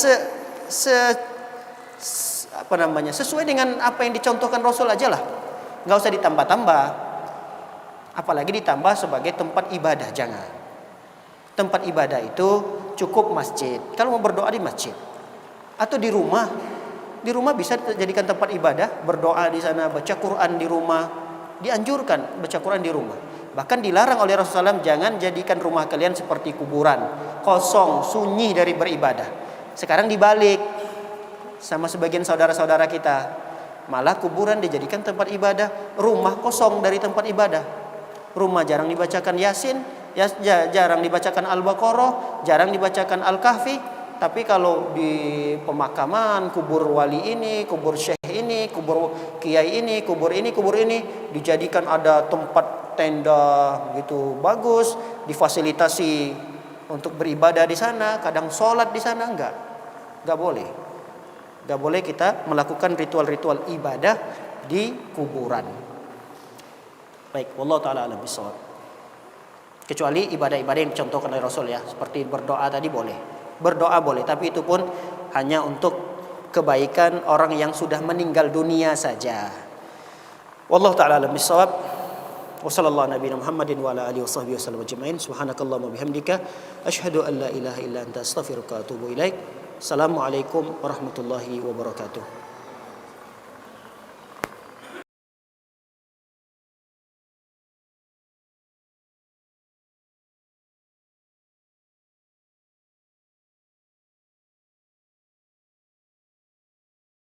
Speaker 2: sesuai dengan apa yang dicontohkan Rasul aja lah. Nggak usah ditambah-tambah. Apalagi ditambah sebagai tempat ibadah, jangan. Tempat ibadah itu cukup masjid. Kalau mau berdoa di masjid atau di rumah bisa dijadikan tempat ibadah, berdoa di sana, baca Quran di rumah. Dianjurkan baca Quran di rumah. Bahkan dilarang oleh Rasulullah SAW, jangan jadikan rumah kalian seperti kuburan, kosong, sunyi dari beribadah. Sekarang dibalik sama sebagian saudara-saudara kita, malah kuburan dijadikan tempat ibadah, rumah kosong dari tempat ibadah. Rumah jarang dibacakan Yasin, jarang dibacakan Al-Baqarah, jarang dibacakan Al-Kahfi. Tapi kalau di pemakaman, kubur wali ini, kubur syekh ini, kubur kiai ini, kubur ini dijadikan ada tempat tenda gitu bagus, difasilitasi untuk beribadah di sana, kadang sholat di sana. Enggak boleh kita melakukan ritual-ritual ibadah di kuburan. Baik, wallahu taala alam bisawab. Kecuali ibadah-ibadah yang dicontohkan oleh Rasul ya, seperti berdoa tadi boleh. Berdoa boleh, tapi itu pun hanya untuk kebaikan orang yang sudah meninggal dunia saja. Wallahu taala alam bisawab. Wa sallallahu nabiyana Muhammadin wa ala alihi washabbihi wasallam ajma'in. Subhanakallahumma bihamdika asyhadu an la ilaha illa anta astaghfiruka wa atubu ilaik. Assalamualaikum warahmatullahi wabarakatuh.